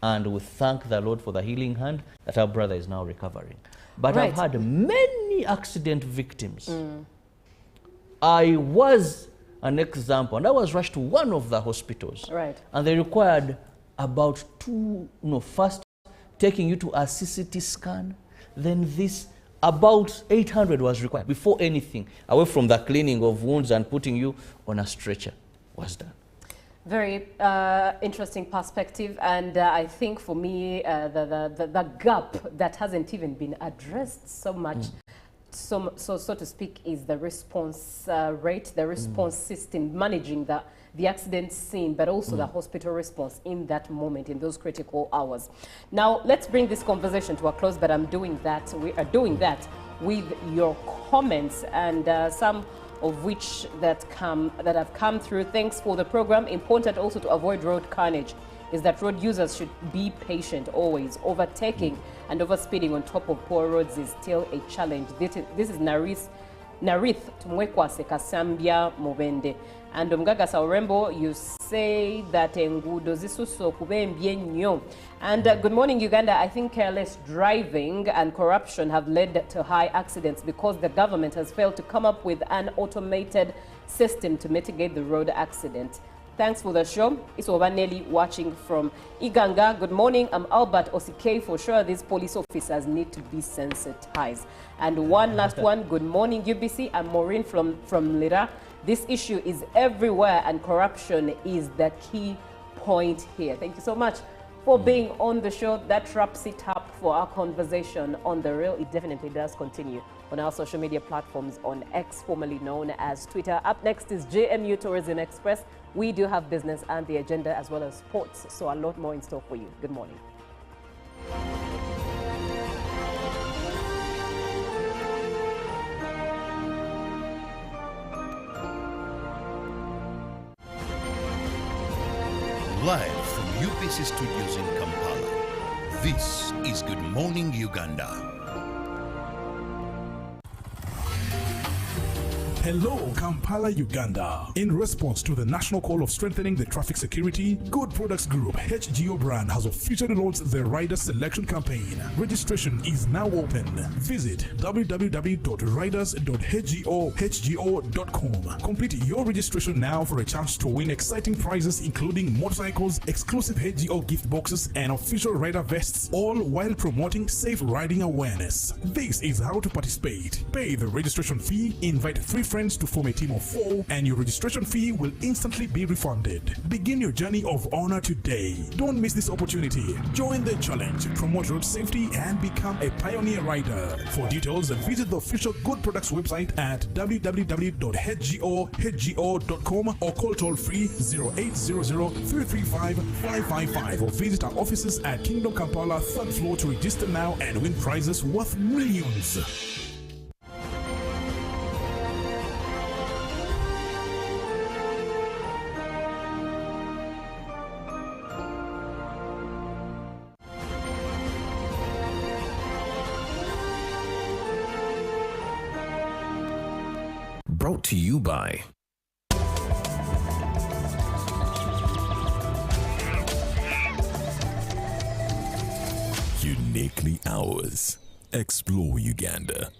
And we thank the Lord for the healing hand that our brother is now recovering. But Right. I've had many accident victims. I was an example, and I was rushed to one of the hospitals. Right. And they required about first taking you to a CCT scan, then this, about 800 was required before anything, away from the cleaning of wounds and putting you on a stretcher, was done. Very interesting perspective, and I think for me, the gap that hasn't even been addressed so much, so to speak, is the response rate, the response system, managing the accident scene, but also the hospital response in that moment, in those critical hours. Now, let's bring this conversation to a close, but I'm doing that. We are doing that with your comments, and some of which that have come through. Thanks for the program. Important also to avoid road carnage is that road users should be patient always. Overtaking and overspeeding on top of poor roads is still a challenge. This is Narith Tumwekwase Kasambia Mubende. And Omugagasa Orembo, you say that engudo zisuso kubembye nnyo. And good morning, Uganda. I think careless driving and corruption have led to high accidents because the government has failed to come up with an automated system to mitigate the road accident. Thanks for the show. It's Obaneli watching from Uganda. Good morning. I'm Albert Osike. For sure, these police officers need to be sensitized. And one last one. Good morning, UBC. I'm Maureen from Lira. This issue is everywhere, and corruption is the key point here. Thank you so much for being on the show. That wraps it up for our conversation on The Real. It definitely does continue on our social media platforms on X, formerly known as Twitter. Up next is JMU Tourism Express. We do have business and the agenda as well as sports, so a lot more in store for you. Good morning. Live from UBC Studios in Kampala, this is Good Morning Uganda. Hello, Kampala, Uganda. In response to the national call of strengthening the traffic security, Good Products Group HGO brand has officially launched the Rider Selection Campaign. Registration is now open. Visit www.riders.hgo.com. Complete your registration now for a chance to win exciting prizes including motorcycles, exclusive HGO gift boxes, and official rider vests, all while promoting safe riding awareness. This is how to participate. Pay the registration fee, invite 3 friends to form a team of 4, and your registration fee will instantly be refunded. Begin your journey of honor today. Don't miss this opportunity. Join the challenge, promote road safety, and become a pioneer rider. For details, visit the official Good Products website at www.hgo.com or call toll free 0800-335-555 or visit our offices at Kingdom Kampala 3rd floor to register now and win prizes worth millions. Brought to you by Uniquely Ours. Explore Uganda.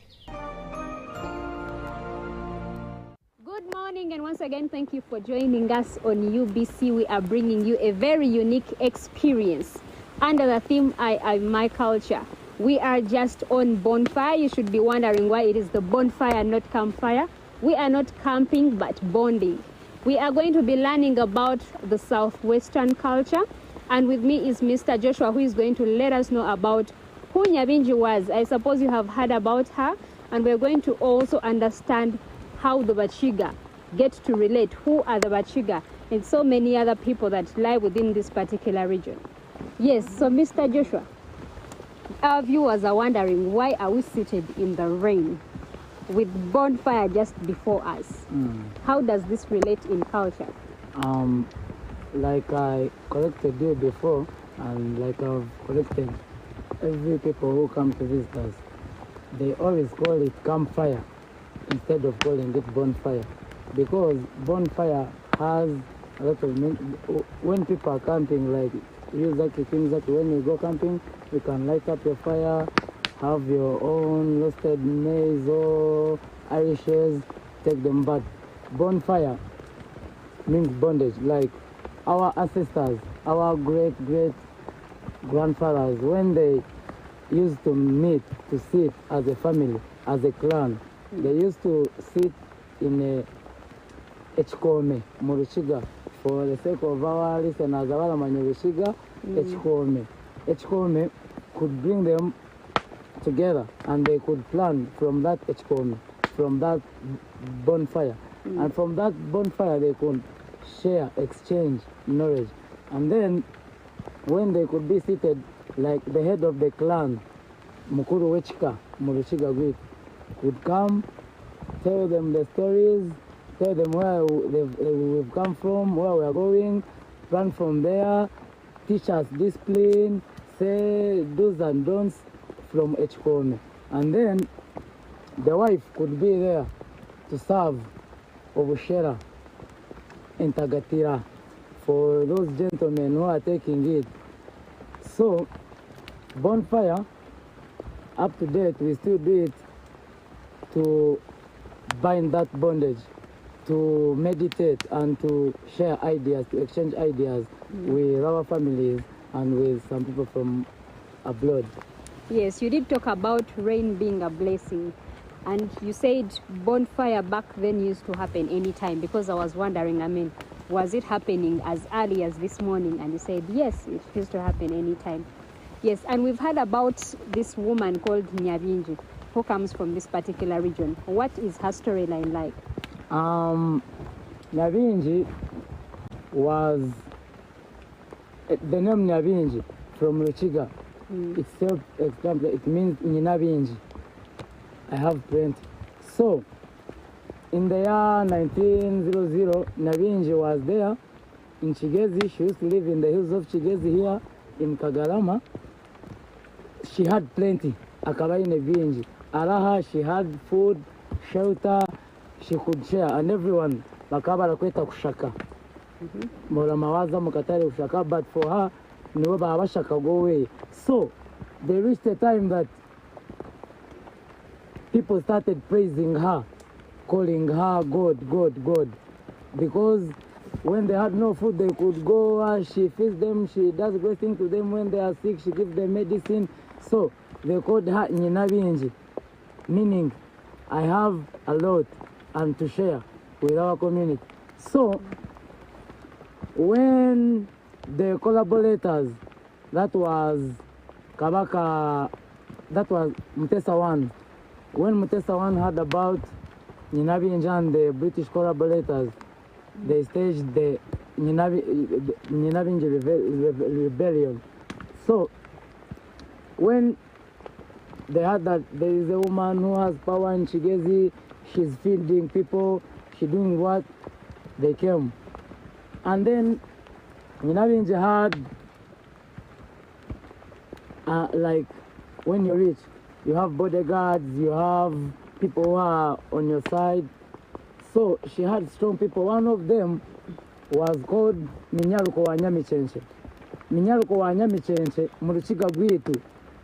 Good morning, and once again, thank you for joining us on UBC. We are bringing you a very unique experience under the theme I Am My Culture. We are just on bonfire. You should be wondering why it is the bonfire, not campfire. We are not camping, but bonding. We are going to be learning about the Southwestern culture. And with me is Mr. Joshua, who is going to let us know about who Nyabingi was. I suppose you have heard about her. And we're going to also understand how the Bachiga get to relate who are the Bachiga and so many other people that lie within this particular region. Yes, so Mr. Joshua, our viewers are wondering, why are we seated in the rain with bonfire just before us? How does this relate in culture? Like I corrected you before, and like I've corrected every people who come to visit us, they always call it campfire instead of calling it bonfire, because bonfire has a lot of when people are camping, like when you go camping, you can light up your fire, have your own roasted maize or Irishes, take them, but bonfire means bondage. Like our ancestors, our great grandfathers, when they used to meet to sit as a family, as a clan, they used to sit in a echikome muruchiga. For the sake of our listeners, echikome could bring them together, and they could plan from that echikome, from that bonfire, and from that bonfire they could share, exchange knowledge. And then when they could be seated, like the head of the clan, Mukuru Wechika, Muruchiga Group, would come, tell them the stories, tell them where we've come from, where we are going, plan from there, teach us discipline, say do's and don'ts from Echikome. And then the wife could be there to serve Obushera and Tagatira for those gentlemen who are taking it. So, bonfire, up to date, we still do it to bind that bondage, to meditate and to share ideas, to exchange ideas with our families and with some people from abroad. Yes, you did talk about rain being a blessing, and you said bonfire back then used to happen anytime, because I was wondering, I mean, was it happening as early as this morning? And you said yes, it used to happen anytime. Yes, and we've heard about this woman called Nyabinji, who comes from this particular region. What is her storyline like? Nyabinji was the name Nyabinji from Ruchiga. It's self-explanatory. It means Nyinabinji. I have plenty. So, in the year 1900, Nyabinji was there in Chigezi. She used to live in the hills of Chigezi here in Kagarama. She had plenty. Akabai Nyabinji. Araha, she had food, shelter, she could share, and everyone bakaba kweta kushaka. Mola mawaza mukatari kushaka, but for her, niwe bashaka go away. So they reached a time that people started praising her, calling her God, God, God, because when they had no food, they could go. She feeds them. She does great things to them. When they are sick, she gives them medicine. So they called her Nyinabinji, meaning I have a lot and to share with our community. So when the collaborators, that was Kabaka, that was Mutesa One, when Mutesa One heard about Nyinabinji and the British collaborators, they staged the Nyinabinji rebellion. So when they heard that there is a woman who has power in Chigezi, she's feeding people, she's doing what, they came. And then Nyinabinji had, like, when you reach, you have bodyguards, you have people who are on your side. So she had strong people. One of them was called Minyaluko wa Nyamichenche. Minyaluko wa Nyamichenche, Muruchiga Gwitu,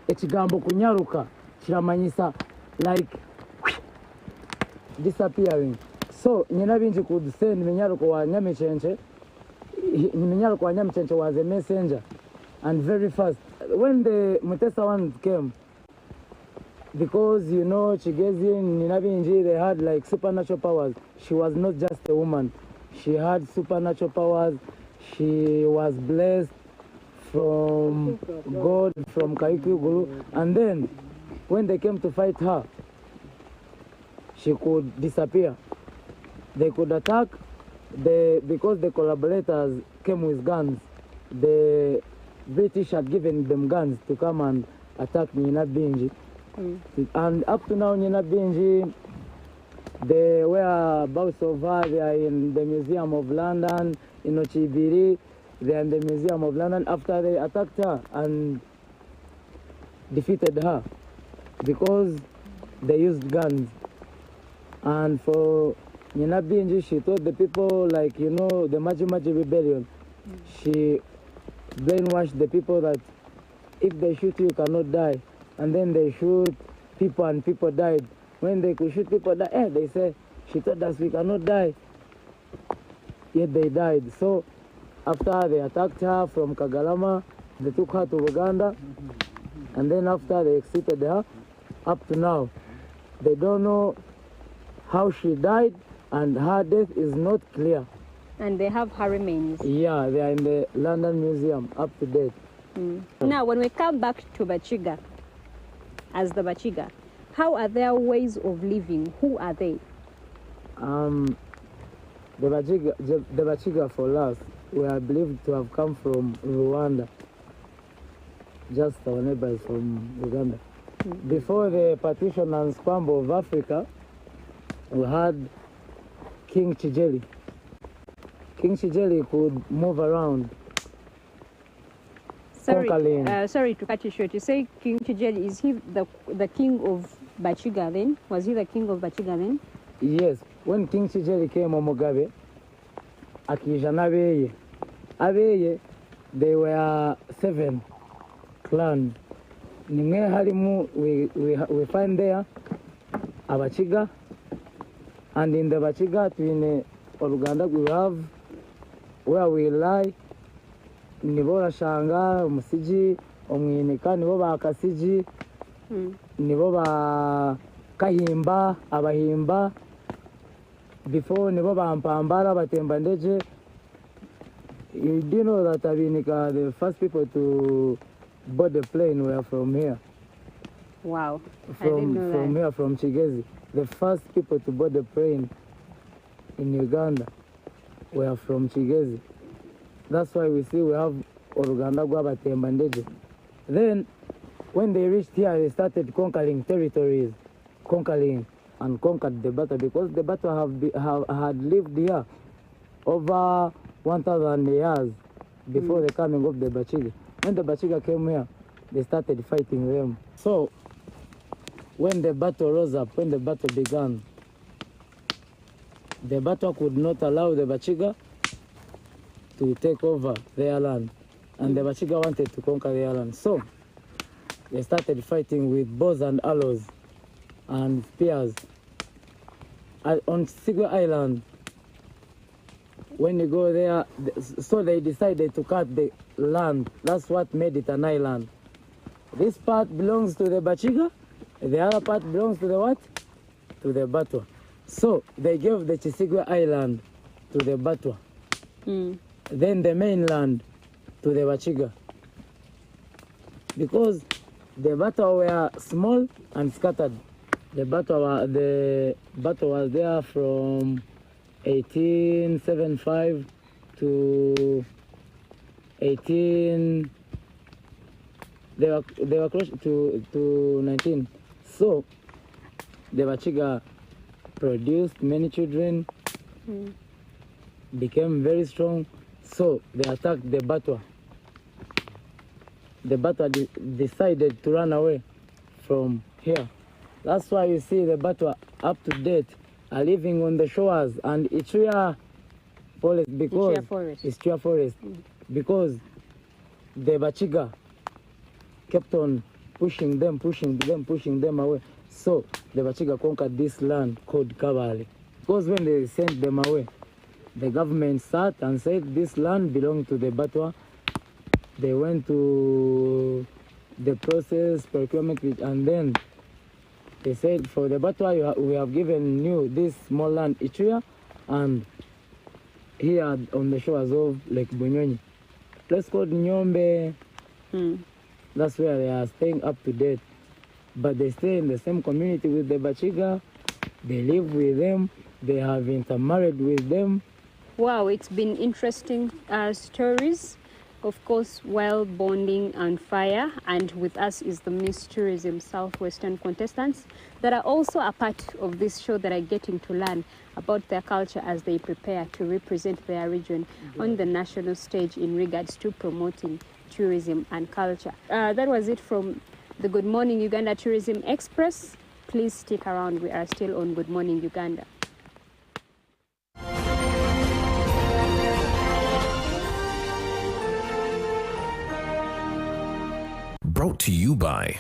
echigambo kunyaruka, chiramanyisa, like, disappearing. So Nyinabinji could send Minyaluko wa Nyamichenche. Minyaluko wa Nyamichenche was a messenger, and very fast. When the Mutesa One came, because you know Chigezi and Nyinabinji, they had like supernatural powers. She was not just a woman. She had supernatural powers. She was blessed from God, from Kaiku Guru. And then when they came to fight her, she could disappear. they could attack. Because the collaborators came with guns, the British had given them guns to come and attack Nyinabingi. And up to now, Nyinabingi, the whereabouts of her, they are in the Museum of London, in Ochibiri, they are in the Museum of London after they attacked her and defeated her because they used guns. And for Nyinabingi, she told the people, like, you know, the Maji Maji rebellion, she brainwashed the people that if they shoot you, you cannot die. And then they shoot people and people died. When they could shoot people, they say, she told us we cannot die. Yet they died. So after they attacked her from Kagalama, they took her to Uganda. And then after they executed her, up to now, they don't know how she died, and her death is not clear. And they have her remains. Yeah, they are in the London Museum, up to date. Now, when we come back to Bachiga, as the Bachiga, how are their ways of living? Who are they? The Bachiga for us, we are believed to have come from Rwanda, just our neighbors from Uganda. Before the partition and scramble of Africa, we had King Chijeli. King Chijeli could move around. Sorry to cut you short. You say King Chijeli, is he the king of Bachiga then? Was he the king of Bachiga then? Yes. When King Chijeli came on Mugabe, akija n'abeye. Abeye, they were 7 clans. Nimwe harimu, we find there Abachiga, and in the Bachiga, in Uganda, we have where we lie, nibo Rashanga, Musiji, Omwinika, nibo ba Kasiji, nibo ba Kahimba, Abahimba, before nibo ba Mpambara, Batembandeje. You do know that Abinika, the first people to board the plane were from here. Wow, I didn't know from that. Here, from Chigezi. The first people to board the plane in Uganda were from Chigezi. That's why we see we have Uganda Gwabatembandeje. Then, when they reached here, they started conquering territories, conquering and conquered the Bata, because the Bata had lived here over 1,000 years before the coming of the Bachiga. When the Bachiga came here, they started fighting them. So, when the battle rose up, when the battle began, the battle could not allow the Bachiga to take over their land. And the Bachiga wanted to conquer their land. So, they started fighting with bows and arrows and spears. On Sigwe Island, when you go there, so they decided to cut the land. That's what made it an island. This part belongs to the Bachiga, the other part belongs to the what? To the Batwa. So they gave the Chisigwe Island to the Batwa. Then the mainland to the Bachiga. Because the Batwa were small and scattered. The Batwa was there from 1875 to 18. They were close to 19. So the Bachiga produced many children, became very strong. So they attacked the Batwa. The Batwa decided to run away from here. That's why you see the Batwa up to date are living on the shores and Itria forest, because Itria forest, because the Bachiga kept on pushing them away. So the Bachiga conquered this land called Kabale. Because when they sent them away, the government sat and said this land belonged to the Batwa. They went to the process, procurement, and then they said, for the Batwa, we have given you this small land, Itria, and here on the shores of Lake Bunyonyi. Place called Nyombe. That's where they are staying up to date. But they stay in the same community with the Bachiga. They live with them. they have intermarried with them. Wow, it's been interesting stories. Of course, while bonding and fire, and with us is the Miss Tourism Southwestern contestants that are also a part of this show that are getting to learn about their culture as they prepare to represent their region on the national stage in regards to promoting tourism and culture. That was it from the Good Morning Uganda Tourism Express. Please stick around. We are still on Good Morning Uganda. Brought to you by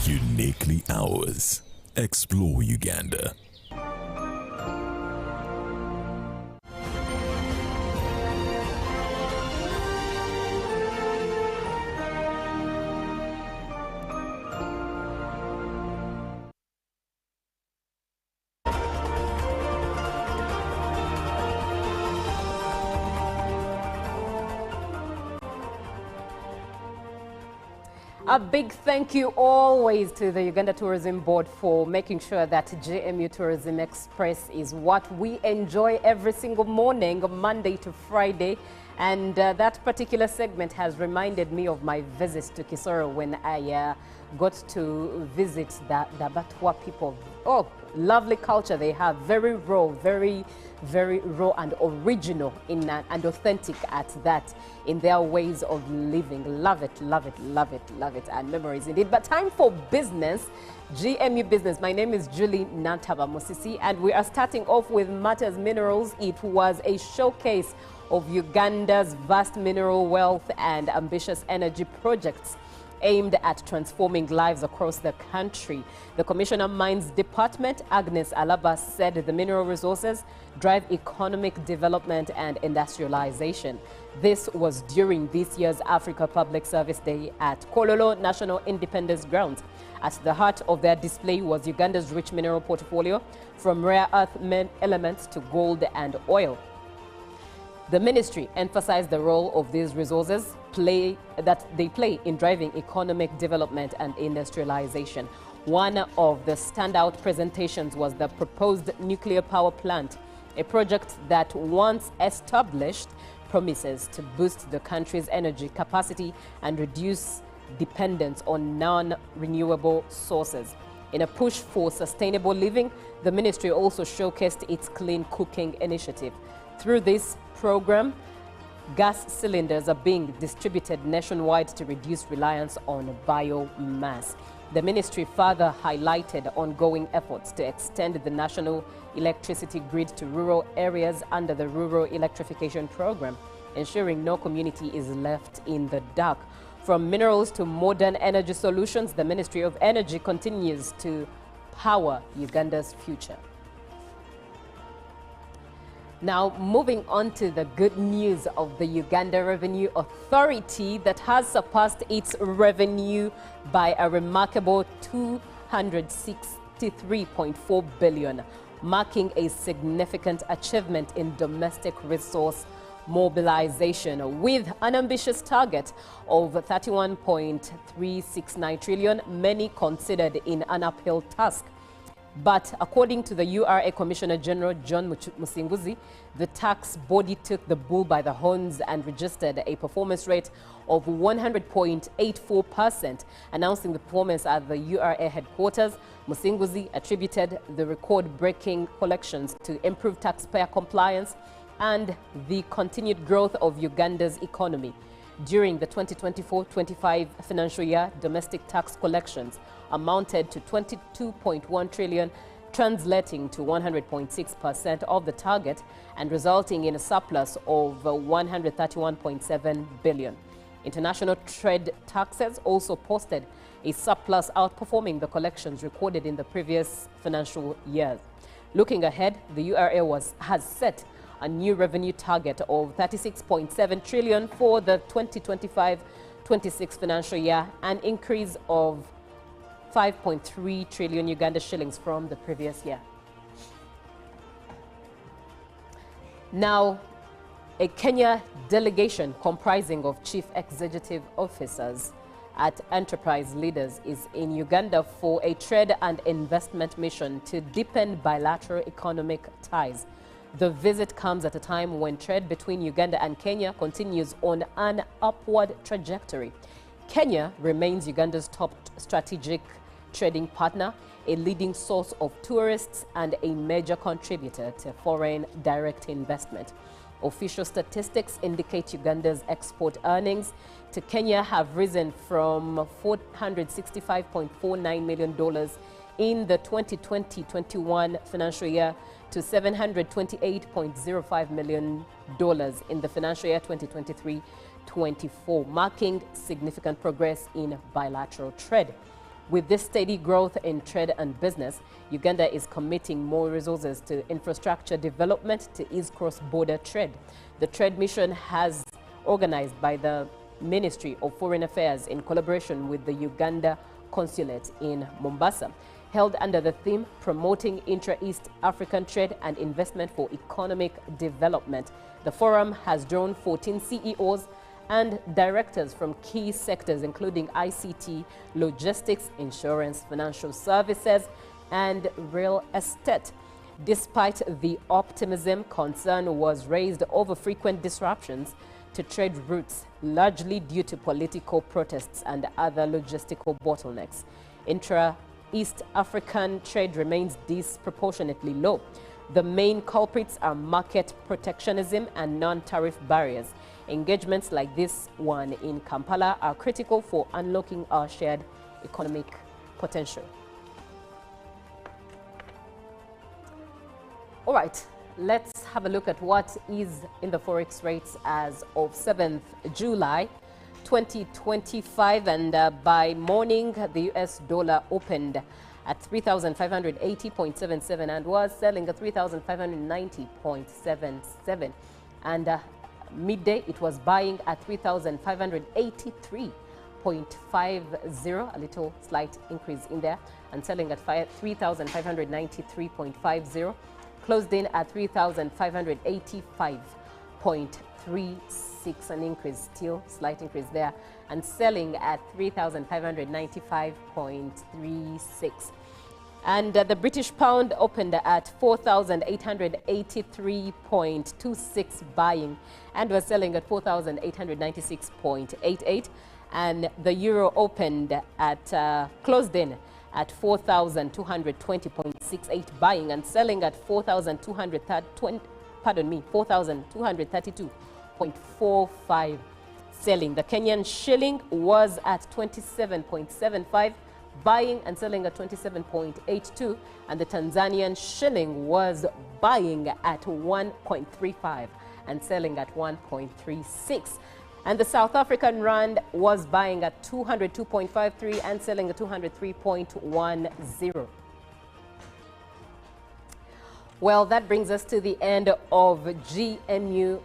Uniquely Ours. Explore Uganda. A big thank you always to the Uganda Tourism Board for making sure that GMU Tourism Express is what we enjoy every single morning, Monday to Friday. And that particular segment has reminded me of my visit to Kisoro when I got to visit the Batwa people. Oh, lovely culture they have, very raw, very raw and original and authentic at that in their ways of living. Love it, love it, love it, love it, and memories indeed. But time for business, GMU Business. My name is Julie Nantaba Mosisi, and we are starting off with Matters Minerals. It was a showcase of Uganda's vast mineral wealth and ambitious energy projects aimed at transforming lives across the country. The Commissioner Mines Department, Agnes Alaba, said the mineral resources drive economic development and industrialization. This was during this year's Africa Public Service Day at Kololo National Independence Grounds. At the heart of their display was Uganda's rich mineral portfolio, from rare earth elements to gold and oil. The ministry emphasized the role of these resources that they play in driving economic development and industrialization. One of the standout presentations was the proposed nuclear power plant, a project that, once established, promises to boost the country's energy capacity and reduce dependence on non-renewable sources. In a push for sustainable living, the ministry also showcased its clean cooking initiative. Through this program, gas cylinders are being distributed nationwide to reduce reliance on biomass. The ministry further highlighted ongoing efforts to extend the national electricity grid to rural areas under the Rural Electrification Program, ensuring no community is left in the dark. From minerals to modern energy solutions, the Ministry of Energy continues to power Uganda's future. Now, moving on to the good news of the Uganda Revenue Authority that has surpassed its revenue by a remarkable 263.4 billion, marking a significant achievement in domestic resource mobilization. With an ambitious target of 31.369 trillion, many considered in an uphill task. But according to the URA Commissioner General John Musinguzi, the tax body took the bull by the horns and registered a performance rate of 100.84%. Announcing the performance at the URA headquarters, Musinguzi attributed the record-breaking collections to improved taxpayer compliance and the continued growth of Uganda's economy. During the 2024-25 financial year, domestic tax collections amounted to 22.1 trillion, translating to 100.6% of the target and resulting in a surplus of 131.7 billion. International trade taxes also posted a surplus, outperforming the collections recorded in the previous financial years. Looking ahead, the URA has set a new revenue target of 36.7 trillion for the 2025-26 financial year, an increase of 5.3 trillion Uganda shillings from the previous year. Now, a Kenya delegation comprising of chief executive officers at Enterprise Leaders is in Uganda for a trade and investment mission to deepen bilateral economic ties. The visit comes at a time when trade between Uganda and Kenya continues on an upward trajectory. Kenya remains Uganda's top strategic trading partner, a leading source of tourists and a major contributor to foreign direct investment. Official statistics indicate Uganda's export earnings to Kenya have risen from $465.49 million in the 2020-21 financial year to $728.05 million in the financial year 2023-24, marking significant progress in bilateral trade. With this steady growth in trade and business, Uganda is committing more resources to infrastructure development to ease cross-border trade. The trade mission has organized by the Ministry of Foreign Affairs in collaboration with the Uganda Consulate in Mombasa, held under the theme Promoting Intra-East African Trade and Investment for Economic Development. The forum has drawn 14 CEOs and directors from key sectors including ICT, logistics, insurance, financial services, and real estate. Despite the optimism, concern was raised over frequent disruptions to trade routes, largely due to political protests and other logistical bottlenecks. Intra-East African trade remains disproportionately low. The main culprits are market protectionism and non-tariff barriers. Engagements like this one in Kampala are critical for unlocking our shared economic potential. All right, let's have a look at what is in the forex rates as of 7th July 2025. And by morning, the US dollar opened at 3,580.77 and was selling at 3,590.77. And midday, it was buying at 3,583.50, a little slight increase in there, and selling at 3,593.50. Closed in at 3,585.36, an increase, still slight increase there, and selling at 3,595.36. And the British pound opened at 4,883.26 buying and was selling at 4,896.88. And the euro opened at, closed in at 4,220.68 buying and selling at 4,232.45 selling. The Kenyan shilling was at 27.75 buying and selling at 27.82, and the Tanzanian shilling was buying at 1.35 and selling at 1.36. And the South African rand was buying at 202.53 and selling at 203.10. Well, that brings us to the end of GMU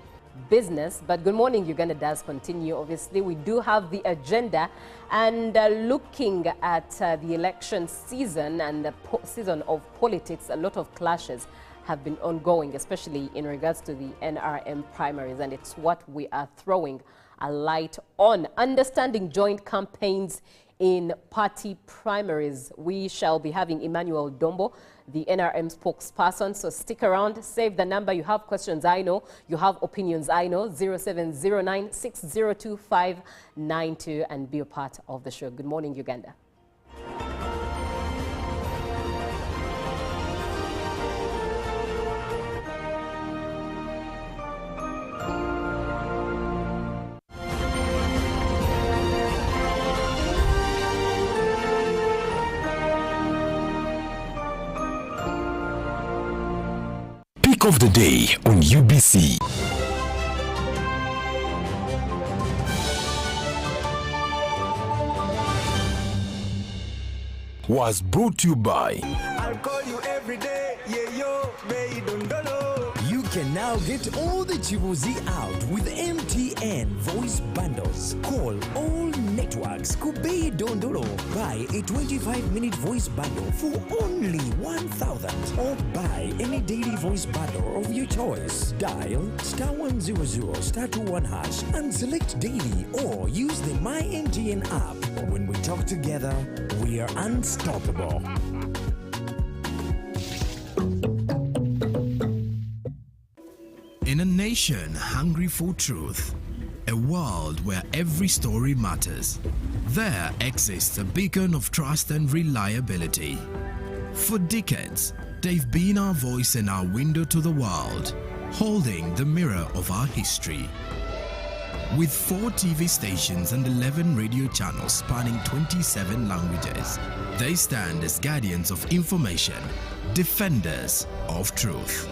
business, but Good Morning Uganda does continue. Obviously, we do have the agenda, and looking at the election season and the season of politics, a lot of clashes have been ongoing, especially in regards to the NRM primaries, and it's what we are throwing a light on. Understanding joint campaigns in party primaries. We shall be having Emmanuel Dombo, the NRM spokesperson. So stick around, save the number. You have questions, I know. You have opinions, I know. 0709-602592, and be a part of the show. Good morning, Uganda. Of the day on UBC. Was brought to you by I'll call you every day, yeah, yo, baby, don't. You can Now get all the chibuzi out with MTN voice bundles. Call all networks Kubei Dondoro. Buy a 25-minute voice bundle for only 1,000 or buy any daily voice bundle of your choice. Dial *100 *21 hash and select daily or use the My MTN app. When we talk together, we are unstoppable. In a nation hungry for truth, a world where every story matters, there exists a beacon of trust and reliability. For decades, they've been our voice and our window to the world, holding the mirror of our history. With 4 TV stations and 11 radio channels spanning 27 languages, they stand as guardians of information, defenders of truth.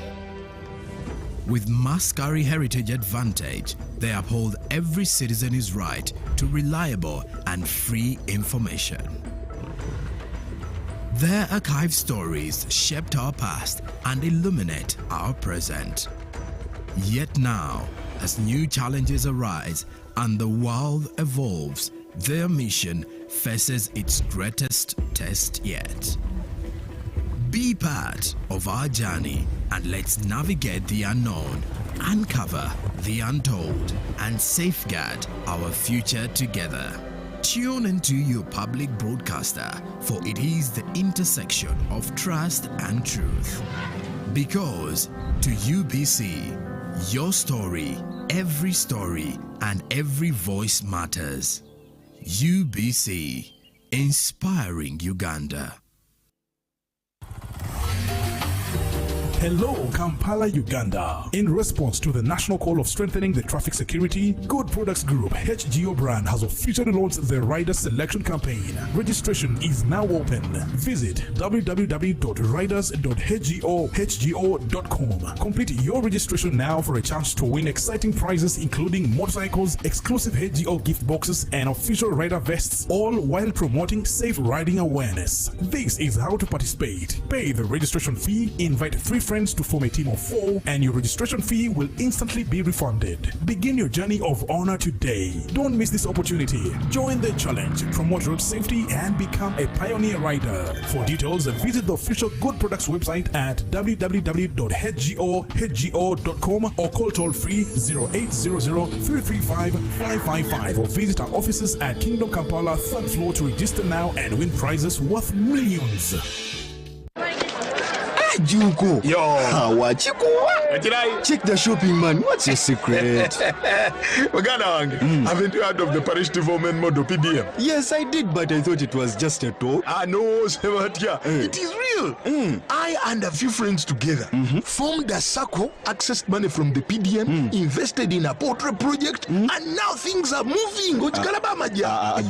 With Mascari Heritage Advantage, they uphold every citizen's right to reliable and free information. Their archive stories shaped our past and illuminate our present. Yet now, as new challenges arise and the world evolves, their mission faces its greatest test yet. Be part of our journey and let's navigate the unknown, uncover the untold, and safeguard our future together. Tune into your public broadcaster, for it is the intersection of trust and truth. Because to UBC, your story, and every voice matters. UBC, inspiring Uganda. Hello, Kampala, Uganda. In response to the national call of strengthening the traffic security, Good Products Group HGO brand has officially launched the Rider Selection Campaign. Registration is now open. Visit www.riders.hgo.com. Complete your registration now for a chance to win exciting prizes including motorcycles, exclusive HGO gift boxes, and official rider vests, all while promoting safe riding awareness. This is how to participate. Pay the registration fee, invite 3 friends to form a team of 4, and your registration fee will instantly be refunded. Begin your journey of honor today. Don't miss this opportunity. Join the challenge, promote road safety, and become a pioneer rider. For details, visit the official Good Products website at www.hgo.com or call toll free 0800-335-555 or visit our offices at Kingdom Kampala 3rd floor to register now and win prizes worth millions. Juko. Yo. Check the shopping, man. What's your secret? Haven't you heard of the parish development model PDM? Yes, I did, but I thought it was just a talk. No, Sebatia. It is real. I and a few friends together formed a circle, accessed money from the PDM, invested in a portrait project, and now things are moving.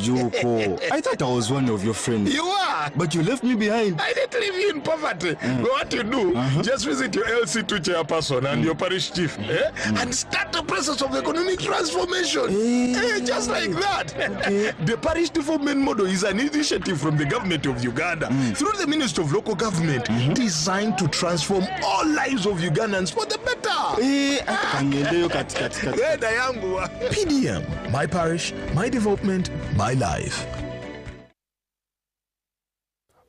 Juko. I thought I was one of your friends. You are. But you left me behind. I didn't leave you in poverty. What you do, just visit your LC2 chairperson and your parish chief and start the process of economic transformation. Just like that. The parish development model is an initiative from the government of Uganda through the Ministry of Local Government designed to transform all lives of Ugandans for the better. PDM, my parish, my development, my life.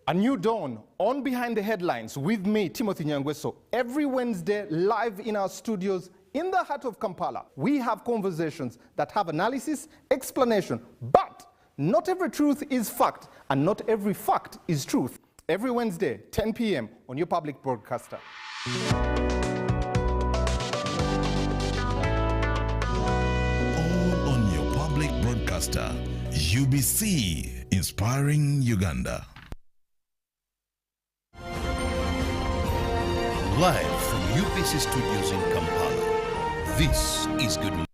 A new dawn on Behind the Headlines with me, Timothy Nyangweso. Every Wednesday, live in our studios in the heart of Kampala. We have conversations that have analysis, explanation, but not every truth is fact, and not every fact is truth. Every Wednesday, 10 p.m. on your public broadcaster. All on your public broadcaster. UBC, inspiring Uganda. Live from UBC Studios in Kampala, this is Good Morning.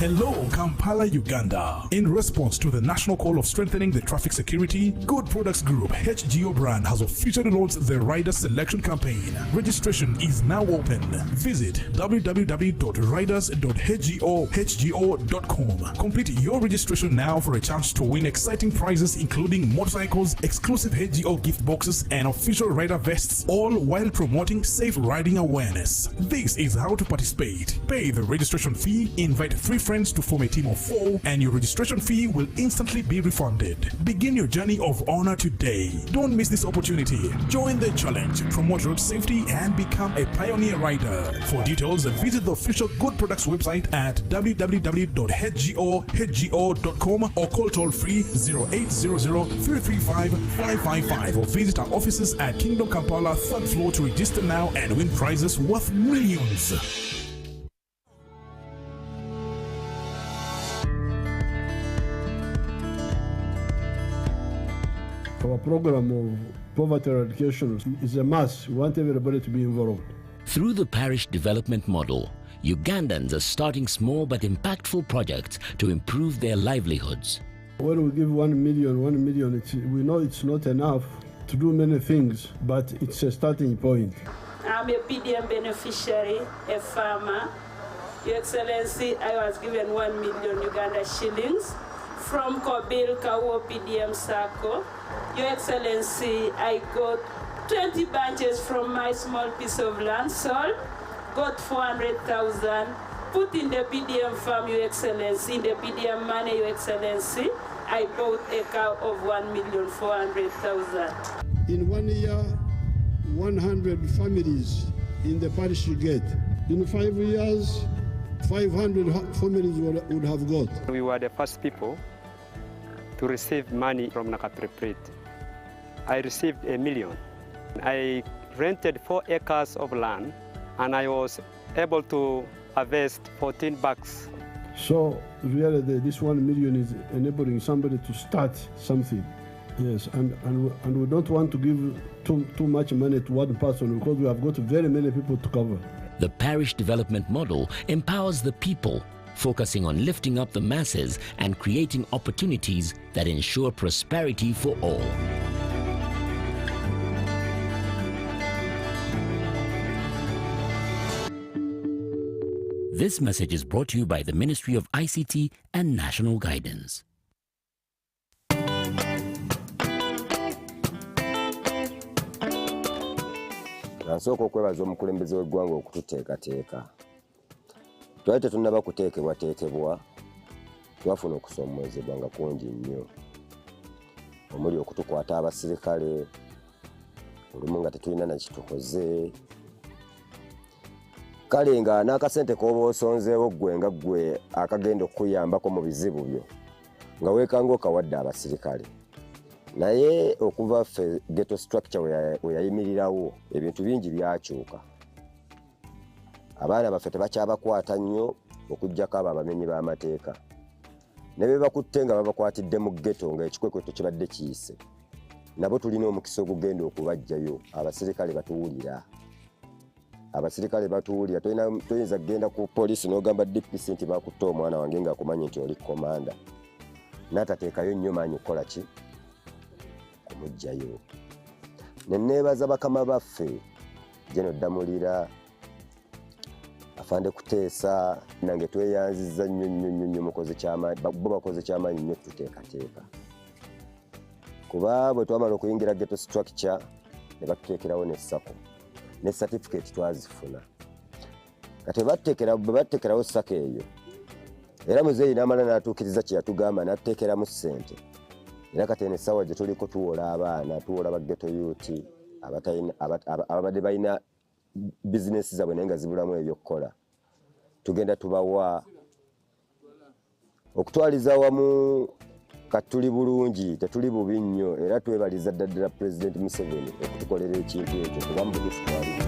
Hello, Kampala, Uganda. In response to the national call of strengthening the traffic security, Good Products Group HGO brand has officially launched the rider selection campaign. Registration is now open. Visit www.riders.hgo.com. Complete your registration now for a chance to win exciting prizes including motorcycles, exclusive HGO gift boxes, and official rider vests, all while promoting safe riding awareness. This is how to participate. Pay the registration fee, invite 3 friends to form a team of 4, and your registration fee will instantly be refunded. Begin your journey of honor today. Don't miss this opportunity. Join the challenge, promote road safety, and become a pioneer rider. For details, visit the official Good Products website at www.hgo.com or call toll free 0800 335 555 or visit our offices at Kingdom Kampala 3rd floor to register now and win prizes worth millions. Our program of poverty eradication is a must. We want everybody to be involved. Through the parish development model, Ugandans are starting small but impactful projects to improve their livelihoods. When we give 1 million, we know it's not enough to do many things, but it's a starting point. I'm a PDM beneficiary, a farmer. Your Excellency, I was given 1 million Uganda shillings from Kobil Kawo PDM Circle. Your Excellency, I got 20 bunches from my small piece of land sold, got 400,000, put in the PDM farm, Your Excellency, in the PDM money, Your Excellency, I bought a cow of 1,400,000. In 1 year, 100 families in the parish you get. In 5 years, 500 families would have got. We were the first people to receive money from Nakapiriprit. I received 1 million. I rented 4 acres of land and I was able to harvest 14 bags. So really this 1 million is enabling somebody to start something. Yes, and we don't want to give too much money to one person because we have got very many people to cover. The parish development model empowers the people, focusing on lifting up the masses and creating opportunities that ensure prosperity for all. This message is brought to you by the Ministry of ICT and National Guidance. Nsooka okwebaza omukulembeze w'eggwanga okututeekateeka. Twali tetunnaba kuteekebwateekebwa, twafuna okusoomoozebwa nga kungi nnyo. Omuli okutukwata abasirikale, olumu nga tetulina na kitukoze. Kale nga n'akasente k'oba osonzeewo ggwe nga ggwe akagenda okukuyambako mu bizibu byo, nga weekanga okawadde abasirikale. Naye okuva ffe ghetto structure we yayimirirawo ebintu bingi byakyuka. Abaana baffe tebakyabakwata nnyo okuggyako abo abamenyi b'amateeka. Ne be bakutte nga babakwatidde mu ghetto nga ekikwekweto kibadde kiyise. Nabo tulina omukisa ogugenda okubaggyayo. Abasirikale batuwulira. Abasirikale batuwulira. Toyinza kugenda ku poliisi n'ogamba DPC nti bakutte omwana wange ng'akumanyi nti oli komanda. N'atateekayo nnyo maanyi kukola ki? Kumugyayo. Ne neebaza bakama baffe Jeno Damulira, Afande Kuteesa, nange tweyanzizza nnyo mukoze kyamaanyi, bo bakoze kyamaanyi nnyo tuteekateeka. Kuba bwe twamala okuyingira ghetto structure ne batuteekerawo n'essako. Ne certificate twazifuna. Kati batteekerawo ssako eyo. Era muzeeyi n'amala n'atuukiriza kye yatugamba n'atuteekeramu ssente. Era kati eno essaawa gye tuliko tuwola abaana, tuwola ba ghetto youth, ababadde balina bizinesi zaabwe naye nga zibulamu ebyokkola. Tugenda tubawa okutwaliza wamu katuli bulungi, tetuli bubi nnyo, era twebaliza ddala President Museveni okutukolera ekintu ekyo kuba mu butuufu twaliwo.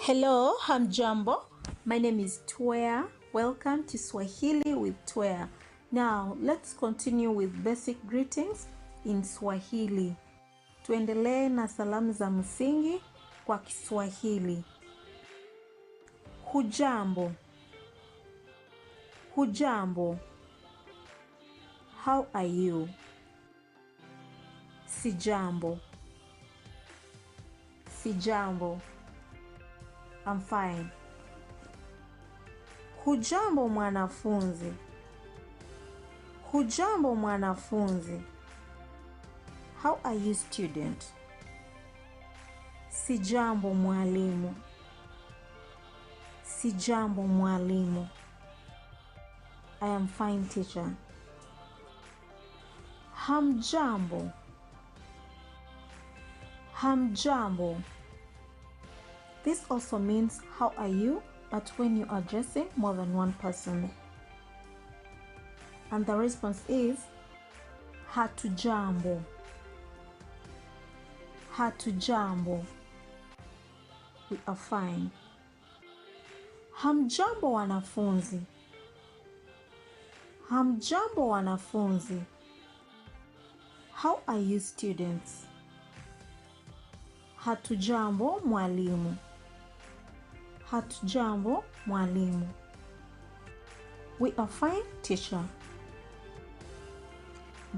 Hello, hamjambo. My name is Twea. Welcome to Swahili with Twea. Now, let's continue with basic greetings in Swahili. Tuendelee na salamu za msingi kwa Kiswahili. Hujambo. Hujambo. How are you? Sijambo. Sijambo. I'm fine. Hujambo mwanafunzi. Hujambo mwanafunzi. How are you, student? Sijambo mwalimu. Sijambo mwalimu. I am fine, teacher. Hamjambo. Hamjambo. This also means how are you, but when you are addressing more than one person. And the response is hatujambo. Hatujambo. We are fine. Hamjambo wanafunzi. Hamjambo wanafunzi. How are you, students? Hatujambo mwalimu. Hatujambo mwalimu. We are fine, teacher.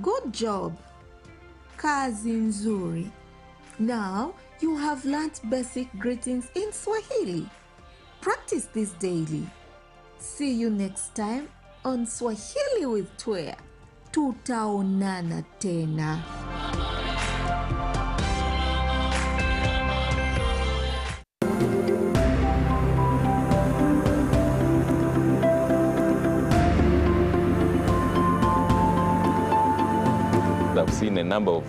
Good job. Kazi nzuri. Now you have learnt basic greetings in Swahili. Practice this daily. See you next time on Swahili with Twea. Tutaonana tena. I've seen a number of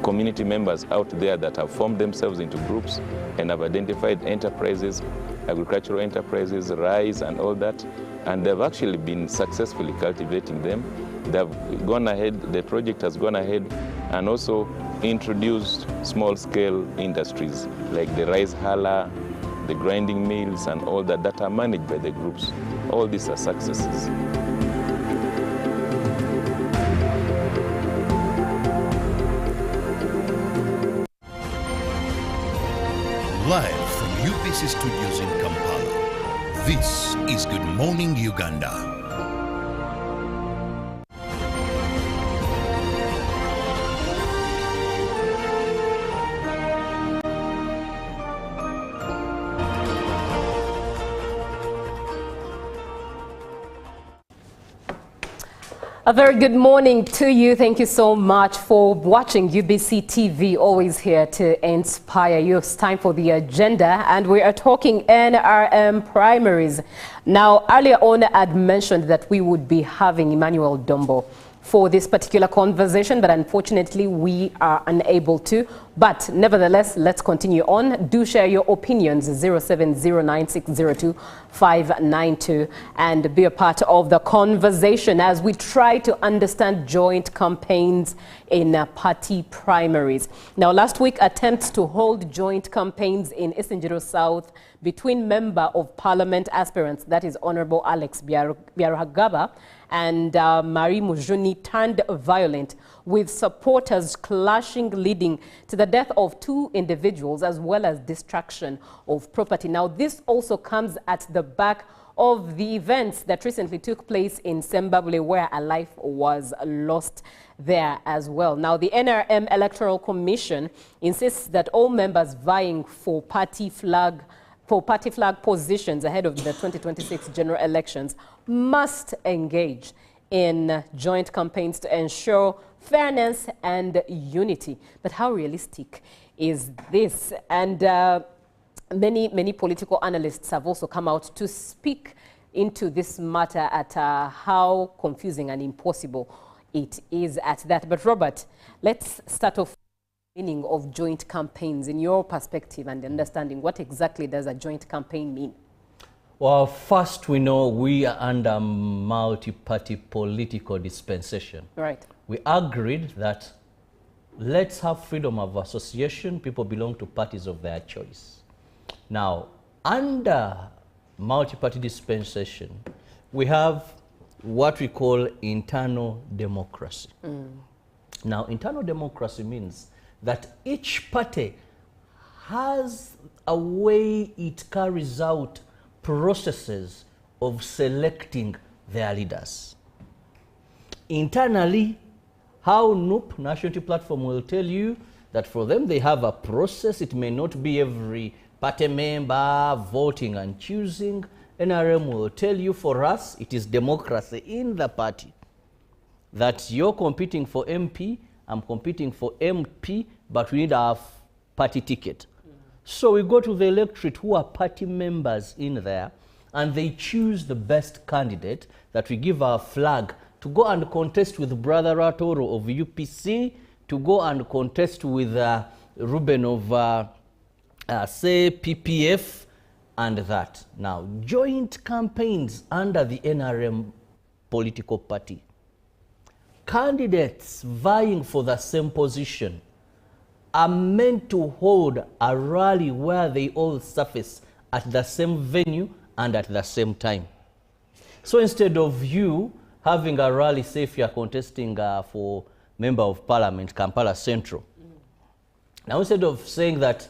community members out there that have formed themselves into groups and have identified enterprises, agricultural enterprises, rice and all that, and they've actually been successfully cultivating them. They've gone ahead, the project has gone ahead and also introduced small-scale industries like the rice huller, the grinding mills and all that that are managed by the groups. All these are successes. Live from UBC Studios in Kampala, this is Good Morning Uganda. A very good morning to you. Thank you so much for watching UBC TV, always here to inspire you. It's time for the agenda, and we are talking NRM primaries. Now, earlier on, I'd mentioned that we would be having Emmanuel Dombo for this particular conversation, but unfortunately we are unable to. But nevertheless, let's continue on. Do share your opinions, 0709602592, and be a part of the conversation as we try to understand joint campaigns in party primaries. Now, last week, attempts to hold joint campaigns in Isingiro South between Member of Parliament aspirants, that is Honorable Alex Byarugaba, and Marie Mujuni, turned violent, with supporters clashing, leading to the death of 2 individuals as well as destruction of property. Now, this also comes at the back of the events that recently took place in Zimbabwe, where a life was lost there as well. Now, the NRM Electoral Commission insists that all members vying for party flag positions ahead of the 2026 general elections must engage in joint campaigns to ensure fairness and unity. But how realistic is this? And many political analysts have also come out to speak into this matter at how confusing and impossible it is at that. But Robert, let's start off meaning of joint campaigns in your perspective and understanding. What exactly does a joint campaign mean? Well, first we know we are under multi-party political dispensation. Right. We agreed that let's have freedom of association. People belong to parties of their choice. Now, under multi-party dispensation, we have what we call internal democracy. Now, internal democracy means that each party has a way it carries out processes of selecting their leaders. Internally, how NUP, National Unity Platform, will tell you that for them they have a process. It may not be every party member voting and choosing. NRM will tell you, for us, it is democracy in the party. That you're competing for MP, I'm competing for MP, but we need our party ticket. So we go to the electorate who are party members in there, and they choose the best candidate that we give our flag to go and contest with Brother Ratoro of UPC, to go and contest with Ruben of, say, PPF, and that. Now, joint campaigns under the NRM political party. Candidates vying for the same position are meant to hold a rally where they all surface at the same venue and at the same time. So instead of you having a rally, say if you are contesting for Member of Parliament, Kampala Central, now instead of saying that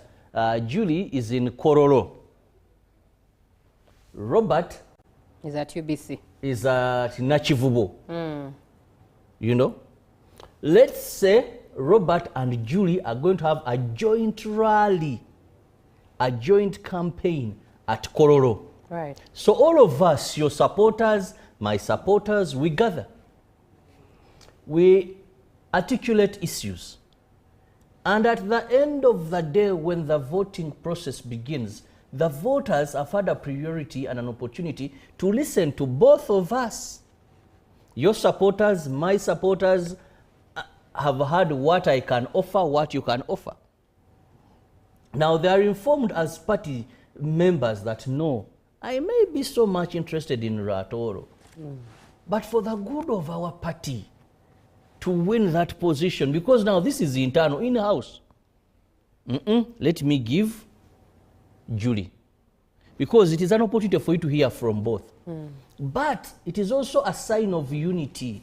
Julie is in Korolo, Robert is at UBC, is at Nachivubo, you know, let's say Robert and Julie are going to have a joint rally, a joint campaign at Kororo. Right. So all of us, your supporters, my supporters, we gather. We articulate issues. And at the end of the day, when the voting process begins, the voters have had a priority and an opportunity to listen to both of us. Your supporters, my supporters, have heard what I can offer, what you can offer. Now they are informed as party members that no, I may be so much interested in Ratoro, but for the good of our party to win that position, because now this is internal, in-house, let me give Julie, because it is an opportunity for you to hear from both. But it is also a sign of unity.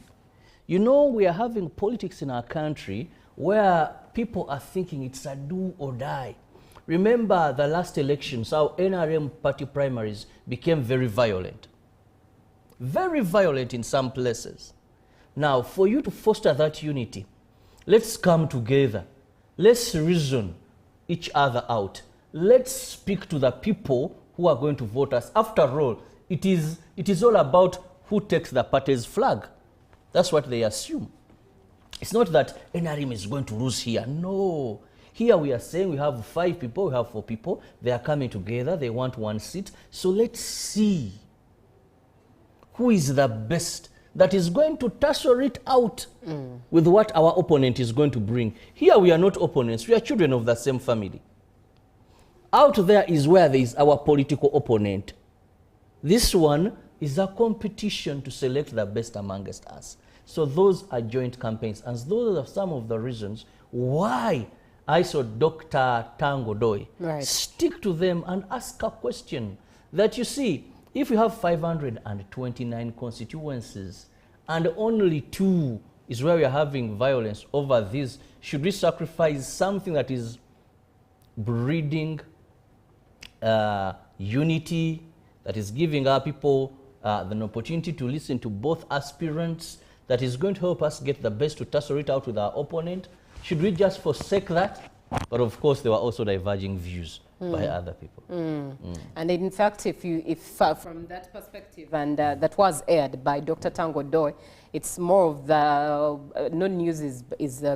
You know, we are having politics in our country where people are thinking it's a do or die. Remember the last elections, how NRM party primaries became very violent. Very violent in some places. Now, for you to foster that unity, let's come together. Let's reason each other out. Let's speak to the people who are going to vote us. After all, it is all about who takes the party's flag. That's what they assume. It's not that NRM is going to lose here. No. Here we are saying we have 5 people, we have 4 people. They are coming together. They want 1 seat. So let's see who is the best that is going to tussle it out with what our opponent is going to bring. Here we are not opponents. We are children of the same family. Out there is where there is our political opponent. This one is a competition to select the best amongst us. So those are joint campaigns. And those are some of the reasons why I saw Dr. Tango Doi stick to them and ask a question that, you see, if you have 529 constituencies and only 2 is where we are having violence over this, should we sacrifice something that is breeding unity, that is giving our people the opportunity to listen to both aspirants, that is going to help us get the best to tussle it out with our opponent? Should we just forsake that? But of course, there were also diverging views by other people. And in fact, if from that perspective, and that was aired by Dr. Tango Doi, it's more of the no news is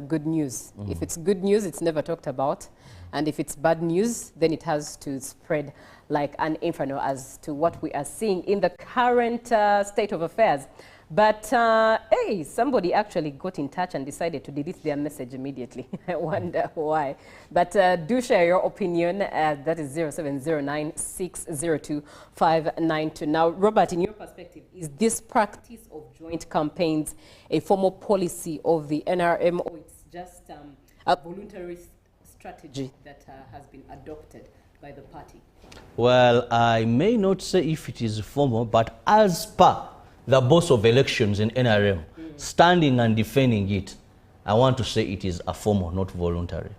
good news. If it's good news, it's never talked about. And if it's bad news, then it has to spread like an inferno as to what we are seeing in the current state of affairs. But, hey, somebody actually got in touch and decided to delete their message immediately. I wonder why. But do share your opinion. That is 0709602592. Now, Robert, in your perspective, is this practice of joint campaigns a formal policy of the NRM, or it's just a voluntary strategy that has been adopted by the party? Well, I may not say if it is formal, but as per the boss of elections in NRM, standing and defending it, I want to say it is a formal, not voluntary.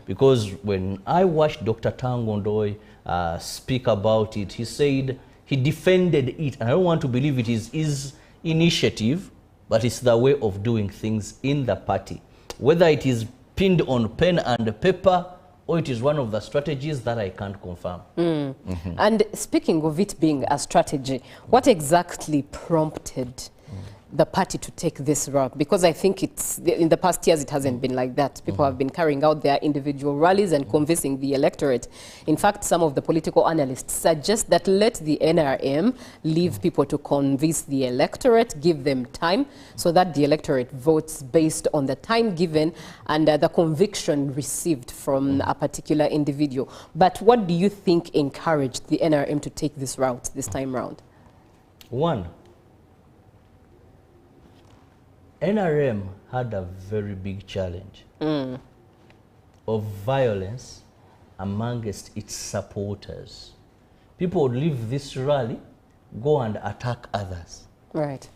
Because when I watched Dr. Tango Ndoye speak about it, he said he defended it. And I don't want to believe it is his initiative, but it's the way of doing things in the party. Whether it is pinned on pen and paper, or it is one of the strategies that I can't confirm. And speaking of it being a strategy, what exactly prompted the party to take this route? Because I think in the past years it hasn't been like that. People have been carrying out their individual rallies and convincing the electorate. In fact, some of the political analysts suggest that let the NRM leave people to convince the electorate, give them time, so that the electorate votes based on the time given and the conviction received from a particular individual. But what do you think encouraged the NRM to take this route this time round? One, NRM had a very big challenge of violence amongst its supporters. People would leave this rally, go and attack others. Right.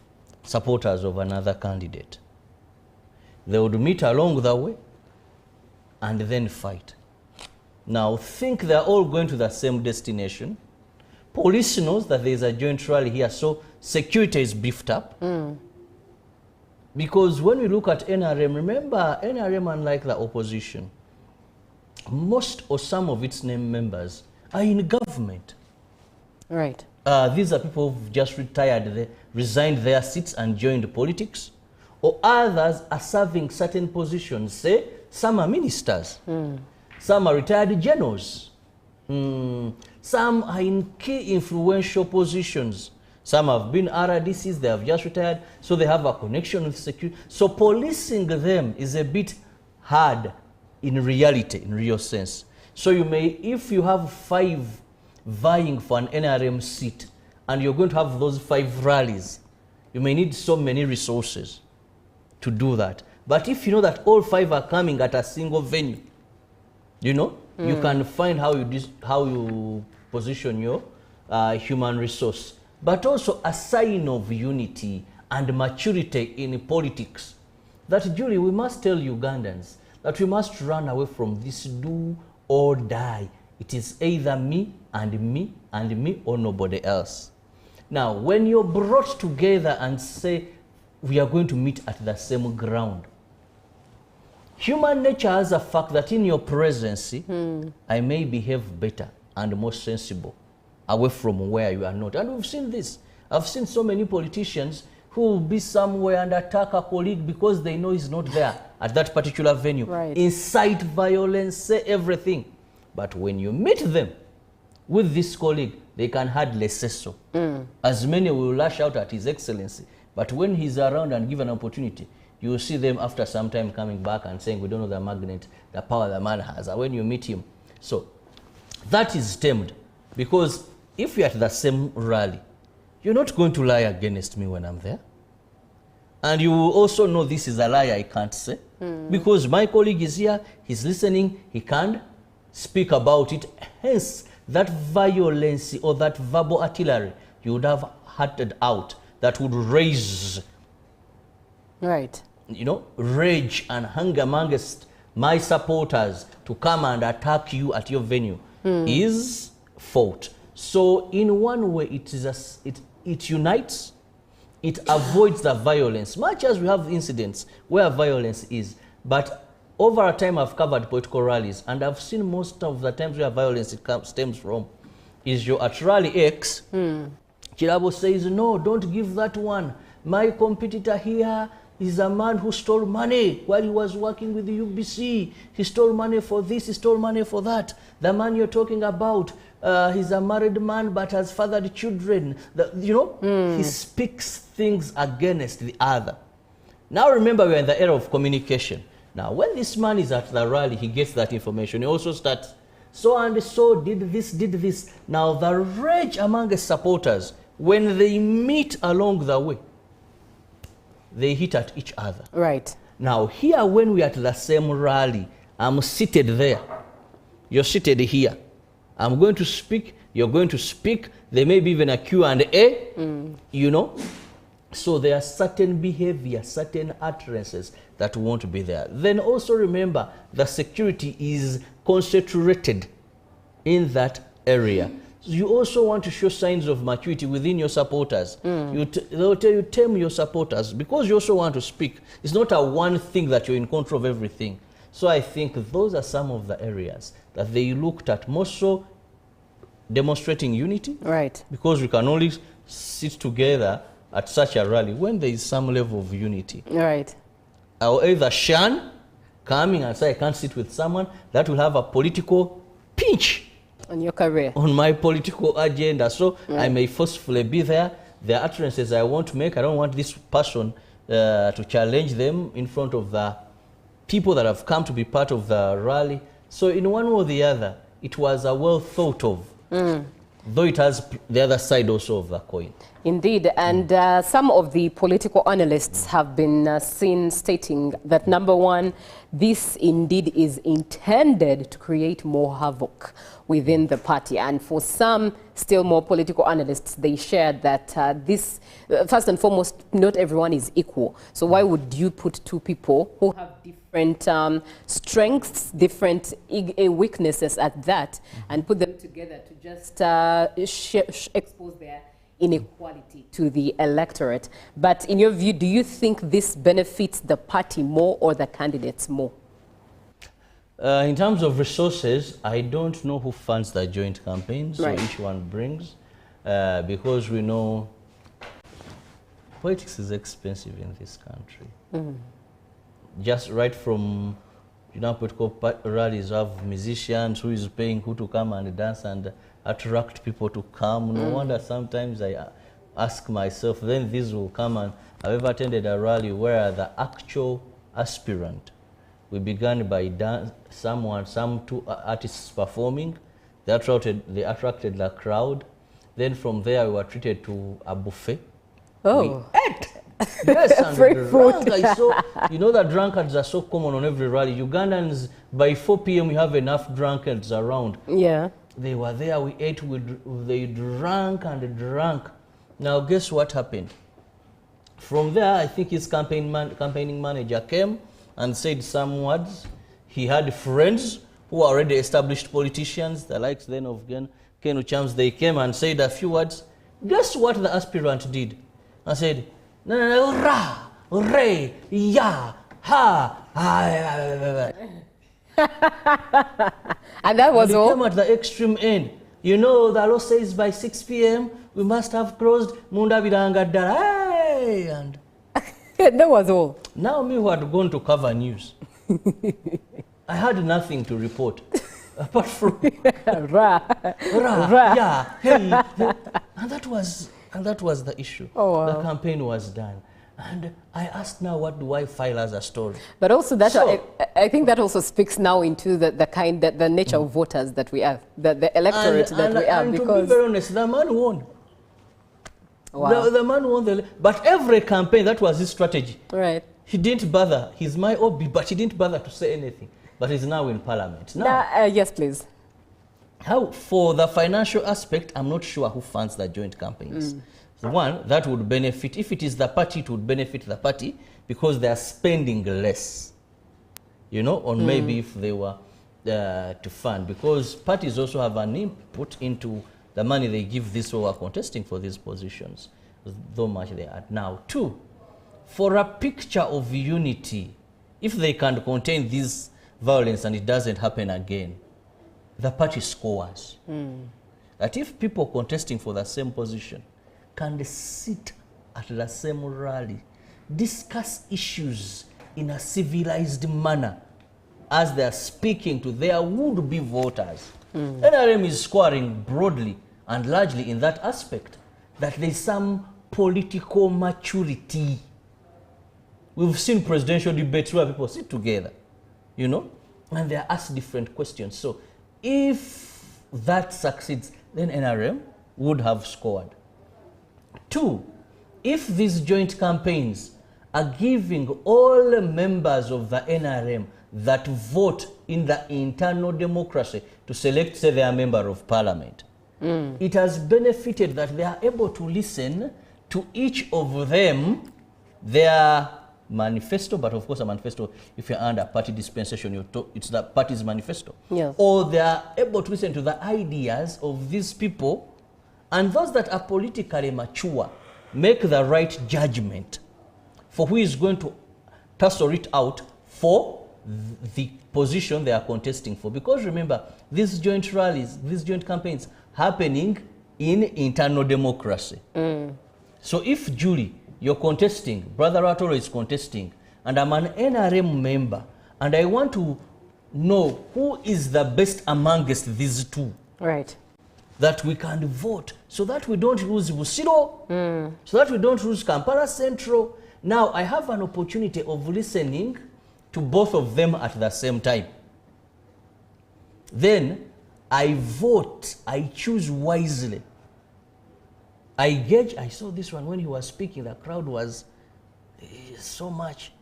Supporters of another candidate. They would meet along the way and then fight. Now think they're all going to the same destination. Police knows that there's a joint rally here, so security is beefed up. Because when we look at NRM, remember, NRM, unlike the opposition, most or some of its name members are in government. Right. These are people who've just retired, they resigned their seats and joined politics. Or others are serving certain positions. Say, some are ministers. Some are retired generals. Some are in key influential positions. Some have been RDCs, they have just retired, so they have a connection with security. So policing them is a bit hard in reality, in real sense. So you may, if you have 5 vying for an NRM seat, and you're going to have those 5 rallies, you may need so many resources to do that. But if you know that all 5 are coming at a single venue, you know, you can find how you position your human resource. But also a sign of unity and maturity in politics. That, Julie, we must tell Ugandans that we must run away from this do or die. It is either me and me and me or nobody else. Now, when you're brought together and say, we are going to meet at the same ground, human nature has a fact that in your presence, I may behave better and more sensible away from where you are not. And we've seen this. I've seen so many politicians who will be somewhere and attack a colleague because they know he's not there at that particular venue. Right. Incite violence, say everything. But when you meet them with this colleague, they can hardly say so. As many will lash out at His Excellency. But when he's around and given an opportunity, you will see them after some time coming back and saying, we don't know the magnet, the power the man has. And when you meet him. So that is tamed. Because if you're at the same rally, you're not going to lie against me when I'm there. And you will also know this is a lie I can't say. Because my colleague is here, he's listening, he can't speak about it. Hence, that violence or that verbal artillery you would have hearted out that would raise, you know, rage and hunger amongst my supporters to come and attack you at your venue is fought. So in one way, it unites, it avoids the violence, much as we have incidents where violence is. But over a time, I've covered political rallies, and I've seen most of the times where violence stems from is you're at rally X, Chirabo says, no, don't give that one. My competitor here is a man who stole money while he was working with the UBC. He stole money for this, he stole money for that. The man you're talking about, he's a married man but has fathered children. He speaks things against the other. Now remember, we're in the era of communication. Now when this man is at the rally, he gets that information. He also starts, so and so did this. Now the rage among the supporters, when they meet along the way, they hit at each other. Right. Now here, when we are at the same rally, I'm seated there. You're seated here. I'm going to speak, you're going to speak. There may be even a Q&A, you know. So there are certain behavior, certain utterances that won't be there. Then also remember, the security is concentrated in that area. So you also want to show signs of maturity within your supporters. They'll tell you, tame your supporters, because you also want to speak. It's not a one thing that you're in control of everything. So I think those are some of the areas that they looked at, more so demonstrating unity. Right. Because we can only sit together at such a rally when there is some level of unity. Right. I'll either shun coming and say I can't sit with someone that will have a political pinch on your career, on my political agenda. So I may forcefully be there. There are utterances I want to make. I don't want this person to challenge them in front of the people that have come to be part of the rally. So in one way or the other, it was a well thought of, though it has the other side also of the coin. Indeed, and some of the political analysts have been seen stating that, number one, this indeed is intended to create more havoc within the party. And for some, still more political analysts, they shared that this, first and foremost, not everyone is equal. So why would you put two people who have different strengths, different weaknesses at that, and put them together to just expose their inequality to the electorate? But in your view, do you think this benefits the party more or the candidates more? In terms of resources, I don't know who funds the joint campaigns, so each one brings, because we know politics is expensive in this country. Just right from, political rallies, have musicians who is paying who to come and dance and attract people to come. No wonder sometimes I ask myself, then these will come, and I've ever attended a rally where the actual aspirant, we began by some two artists performing. They attracted the crowd. Then from there we were treated to a buffet. Oh. We ate. Yes, and drunk. I saw, the drunkards are so common on every rally. Ugandans, by 4 p.m. we have enough drunkards around. Yeah. They were there, we ate, they drank and drank. Now guess what happened? From there, I think his campaigning manager came and said some words. He had friends who are already established politicians, the likes then of Ken Uchams. They came and said a few words. Guess what the aspirant did? I said, no, ra, re, ya, ha, and that was all? They came at the extreme end. The law says by 6 p.m. we must have closed Munda Vidanga Dara. Hey! And that was all. Now me who had gone to cover news, I had nothing to report apart from yeah, hey, and that was the issue. Oh, wow. The campaign was done. And I asked now, what do I file as a story? But also that, I think that also speaks now into the nature of voters that we have, the electorate that we have. And because to be very honest, the man won. Wow. The man won but every campaign, that was his strategy. Right. He didn't bother. He's my OB, but he didn't bother to say anything. But he's now in Parliament. Now, yes, please. How, for the financial aspect, I'm not sure who funds the joint campaigns. The one that would benefit, if it is the party, it would benefit the party because they are spending less, on maybe if they were to fund, because parties also have an input into the money they give these who are contesting for these positions, though much they are now. Two, for a picture of unity, if they can contain this violence and it doesn't happen again, the party scores. That if people contesting for the same position can sit at the same rally, discuss issues in a civilized manner as they are speaking to their would-be voters. NRM is scoring broadly and largely in that aspect, that there's some political maturity. We've seen presidential debates where people sit together, and they are asked different questions. So if that succeeds, then NRM would have scored. Two, if these joint campaigns are giving all members of the NRM that vote in the internal democracy to select, say, their member of parliament, it has benefited that they are able to listen to each of them their manifesto, but of course a manifesto, if you're under party dispensation, it's the party's manifesto. Yes. Or they are able to listen to the ideas of these people, and those that are politically mature make the right judgment for who is going to tussle it out for the position they are contesting for. Because remember, these joint rallies, these joint campaigns happening in internal democracy. So if Julie, you're contesting, Brother Atoro is contesting, and I'm an NRM member, and I want to know who is the best amongst these two. Right. That we can vote, so that we don't lose Busiro, so that we don't lose Kampala Central. Now, I have an opportunity of listening to both of them at the same time. Then, I vote, I choose wisely. I gauge, I saw this one when he was speaking, the crowd was so much.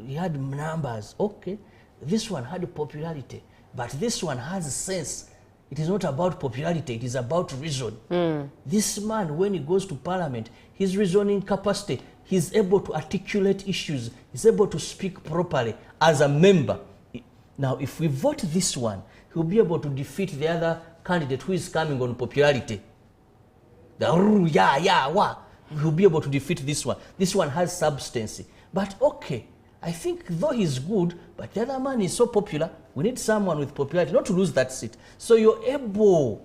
He had numbers. Okay, this one had popularity, but this one has sense. It is not about popularity, it is about reason. This man, when he goes to parliament, his reasoning capacity, he's able to articulate issues, he's able to speak properly as a member. Now, if we vote this one, he'll be able to defeat the other candidate who is coming on popularity. He'll be able to defeat this one. This one has substance. But okay, I think though he's good, but the other man is so popular, we need someone with popularity, not to lose that seat. So you're able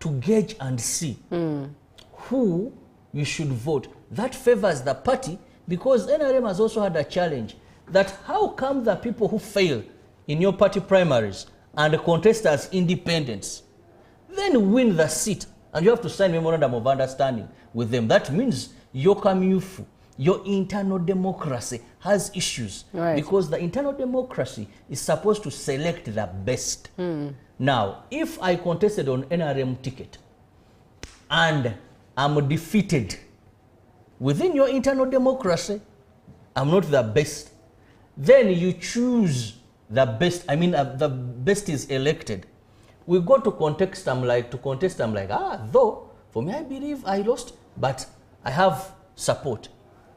to gauge and see who you should vote. That favors the party, because NRM has also had a challenge that how come the people who fail in your party primaries and contest as independents then win the seat, and you have to sign memorandum of understanding with them? That means your Kamyufu, your internal democracy has issues. Right. Because the internal democracy is supposed to select the best. Now, if I contested on NRM ticket and I'm defeated, within your internal democracy, I'm not the best, then you choose the best. I mean, the best is elected. We go to contest, I'm like, though, for me, I believe I lost, but I have support.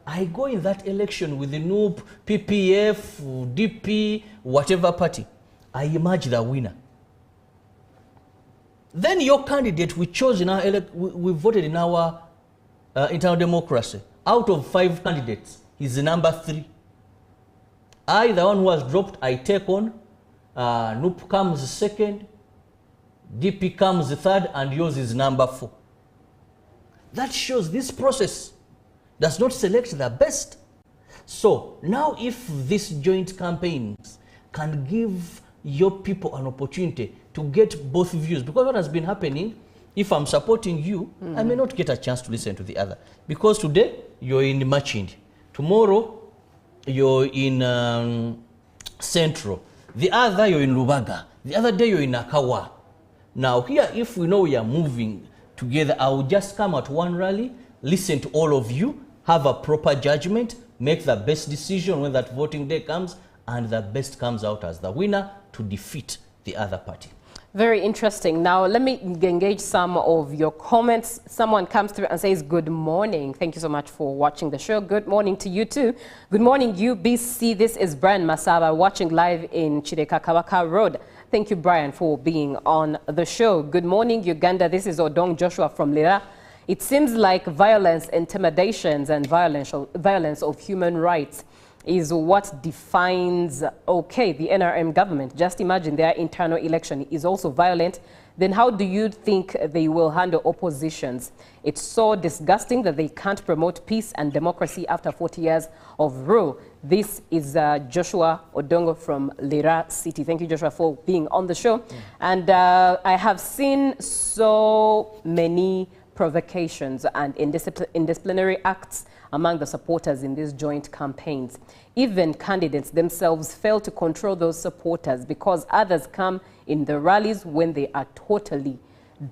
I go in that election with the NUP, PPF, DP, whatever party. I emerge the winner. Then your candidate we chose in our we voted in our internal democracy. Out of 5 candidates, he's the number 3. I, the one who has dropped, I take on. NUP comes second, DP comes third, and yours is number 4. That shows this process does not select the best. So now if these joint campaigns can give your people an opportunity to get both views, because what has been happening, if I'm supporting you, I may not get a chance to listen to the other. Because today, you're in Machindi. Tomorrow, you're in Central. The other, you're in Lubaga. The other day, you're in Akawa. Now here, if we know we are moving together, I will just come at one rally, listen to all of you, have a proper judgment, make the best decision when that voting day comes, and the best comes out as the winner to defeat the other party. Very interesting. Now, let me engage some of your comments. Someone comes through and says, good morning. Thank you so much for watching the show. Good morning to you too. Good morning, UBC. This is Brian Masaba watching live in Chidekakawaka Road. Thank you, Brian, for being on the show. Good morning, Uganda. This is Odong Joshua from Lira. It seems like violence, intimidations, and violence of human rights is what defines, the NRM government. Just imagine their internal election is also violent. Then how do you think they will handle oppositions? It's so disgusting that they can't promote peace and democracy after 40 years of rule. This is Joshua Odongo from Lira City. Thank you, Joshua, for being on the show. And I have seen so many provocations and indisciplinary acts among the supporters in these joint campaigns. Even candidates themselves fail to control those supporters because others come in the rallies when they are totally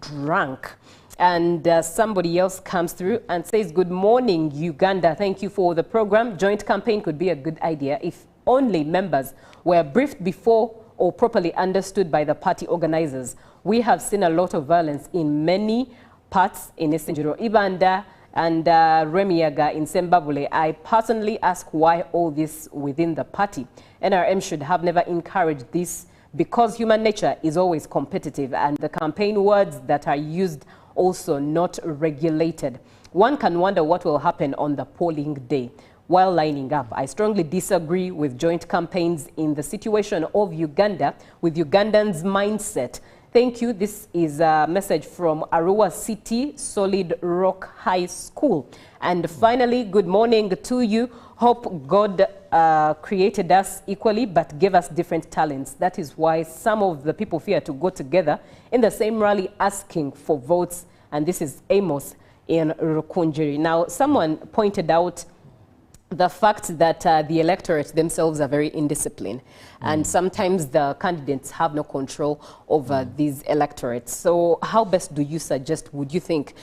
drunk. And somebody else comes through and says, good morning, Uganda. Thank you for the program. Joint campaign could be a good idea if only members were briefed before or properly understood by the party organizers. We have seen a lot of violence in many parts in Eastern Ibanda And Remiaga in Sembabule, I personally ask why all this within the party. NRM should have never encouraged this because human nature is always competitive and the campaign words that are used also not regulated. One can wonder what will happen on the polling day. While lining up, I strongly disagree with joint campaigns in the situation of Uganda with Ugandans' mindset. Thank you. This is a message from Arua City Solid Rock High School. And finally, good morning to you. Hope God created us equally but gave us different talents. That is why some of the people fear to go together in the same rally asking for votes. And this is Amos in Rukunjiri. Now, someone pointed out the fact that the electorate themselves are very indisciplined and sometimes the candidates have no control over these electorates. So how best do you suggest, would you think,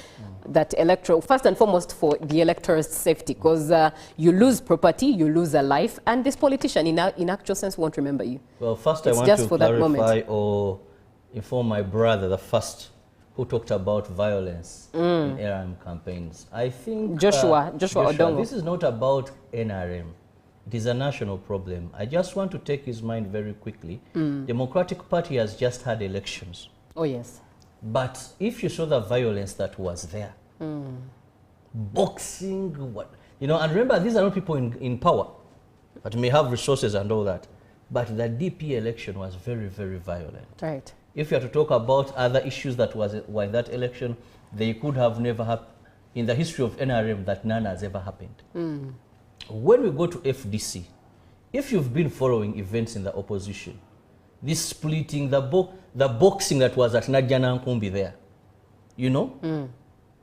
that electoral, first and foremost for the electorate's safety, because you lose property, you lose a life, and this politician in actual sense won't remember you. Well, first It's I want just to for that clarify moment. or inform my brother, the first who talked about violence in NRM campaigns. I think Joshua Odongo. This is not about NRM. It is a national problem. I just want to take his mind very quickly. Democratic Party has just had elections. Oh, yes. But if you saw the violence that was there, boxing, what, you know, and remember, these are not people in power, but may have resources and all that. But the DP election was very, very violent. Right. If you are to talk about other issues that were in that election, they could have never happened in the history of NRM, that none has ever happened. When we go to FDC, if you've been following events in the opposition, this splitting, the boxing that was at Najana Nkumbi there, you know,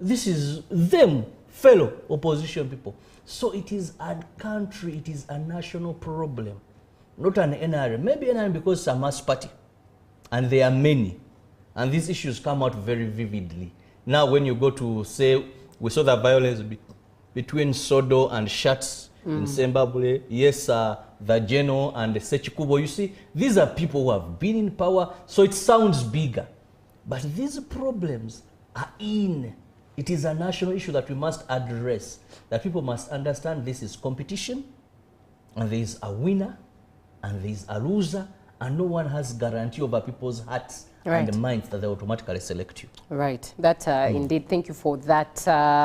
this is them, fellow opposition people. So it is a country, it is a national problem, not an NRM. Maybe NRM because it's a mass party. And there are many. And these issues come out very vividly. Now, when you go to, say, we saw the violence between Sodo and Shats in Zimbabwe. Yes, the Geno and the Sechikubo. You see, these are people who have been in power, so it sounds bigger. But these problems are in. It is a national issue that we must address, that people must understand this is competition, and there is a winner, and there is a loser, and no one has guarantee over people's hearts and minds that they automatically select you. Right. That indeed, thank you for that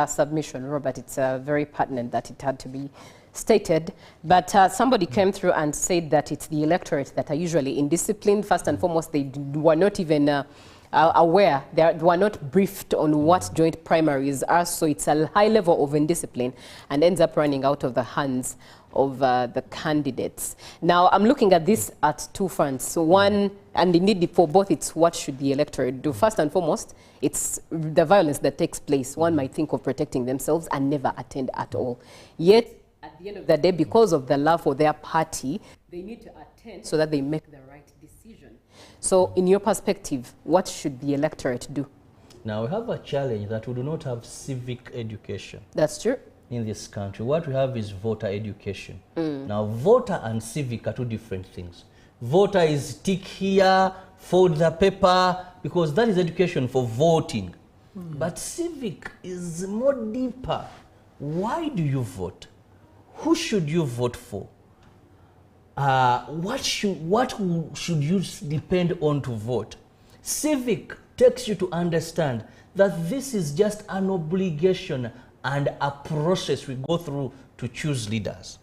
submission, Robert. It's very pertinent that it had to be stated. But somebody came through and said that it's the electorate that are usually indisciplined. First and foremost, they were not even aware, they were not briefed on what joint primaries are, so it's a high level of indiscipline and ends up running out of the hands of the candidates. Now, I'm looking at this at two fronts. So one, and indeed for both, it's what should the electorate do. First and foremost, it's the violence that takes place. One might think of protecting themselves and never attend at all. Yet, at the end of the day, because of the love for their party, they need to attend so that they make the right decision. So, in your perspective, what should the electorate do? Now, we have a challenge that we do not have civic education. That's true. In this country, what we have is voter education. Now, voter and civic are two different things. Voter is tick here, fold the paper, because that is education for voting. But civic is more deeper. Why do you vote? Who should you vote for? What should you depend on to vote? Civic takes you to understand that this is just an obligation and a process we go through to choose leaders.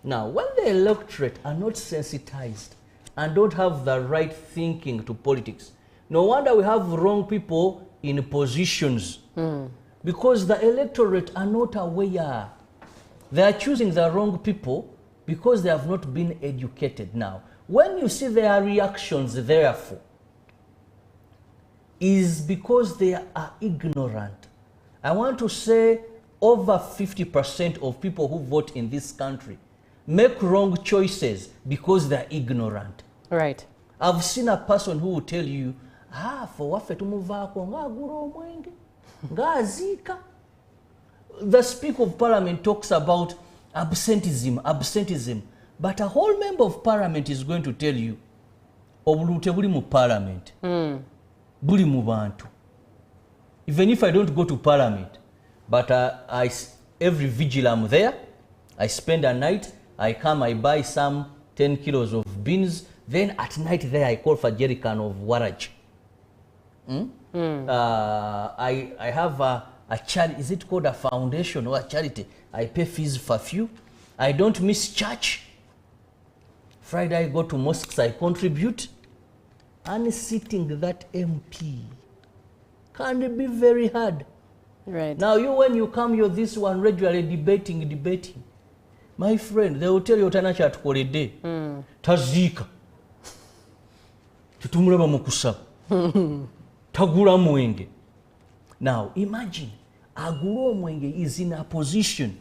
Now, when the electorate are not sensitized and don't have the right thinking to politics, no wonder we have wrong people in positions. Because the electorate are not aware. They are choosing the wrong people because they have not been educated. Now, when you see their reactions, therefore, is because they are ignorant. I want to say over 50% of people who vote in this country make wrong choices because they're ignorant. Right. I've seen a person who will tell you, for wafe tumuvako ngagura omwenge, ngazika. The Speaker of Parliament talks about absenteeism, but a whole member of Parliament is going to tell you, obulute buli mu Parliament, buli mu bantu. Even if I don't go to Parliament, But every vigil I'm there, I spend a night, I come, I buy some 10 kilos of beans, then at night there I call for jerrycan of warrage. I have a charity, is it called a foundation or a charity? I pay fees for few. I don't miss church. Friday I go to mosques, I contribute. And sitting that MP can be very hard. Right. Now when you come, you're this one regularly debating. My friend, they will tell you utana chat holiday. Tazika. Tutumulaba mukusaba. Tagula mwenge. Now imagine, aguro mwenge is in a position.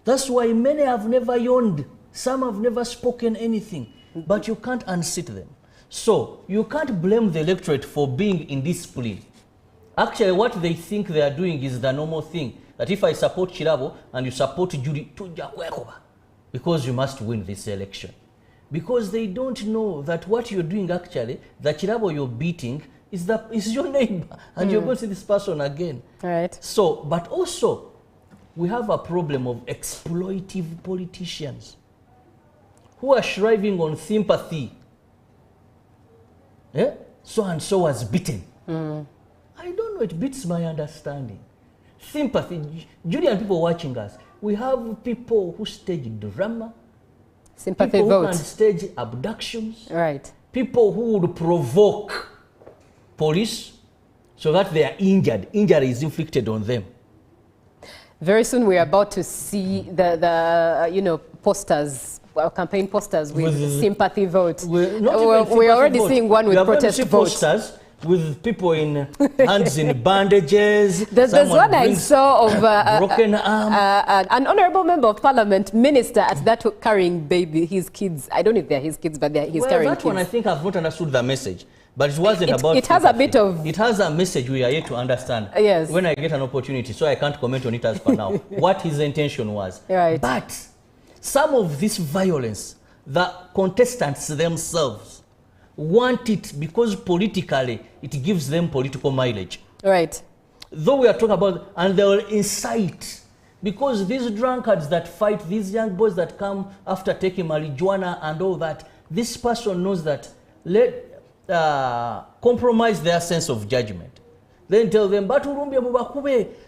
That's why many have never yawned. Some have never spoken anything. But you can't unseat them. So you can't blame the electorate for being indisciplined. Actually, what they think they are doing is the normal thing. That if I support Chirabo and you support Judy, because you must win this election. Because they don't know that what you're doing actually, the Chirabo you're beating is your neighbor. And you're going to see this person again. Right. So, but also, we have a problem of exploitive politicians who are shriving on sympathy. Yeah? So and so was beaten. I don't know, it beats my understanding. Sympathy. Julian, people watching us, we have people who stage drama. Sympathy people vote. Who can stage abductions. Right. People who would provoke police so that they are injured. Injury is inflicted on them. Very soon we're about to see the posters, campaign posters with sympathy vote. We're already seeing one with protest vote. Posters with people in hands in bandages. There's one I saw of broken arm. An honorable member of parliament, minister at that carrying his kids. I don't know if they're his kids, but he's carrying that kids. One I think I've not understood the message. But it wasn't about... It has a bit of... It has a message we are yet to understand. Yes. When I get an opportunity, so I can't comment on it as for now. What his intention was. Right. But some of this violence, the contestants themselves want it because politically it gives them political mileage. Right. Though we are talking about... And they will incite. Because these drunkards that fight, these young boys that come after taking marijuana and all that, this person knows that... compromise their sense of judgment. Then tell them,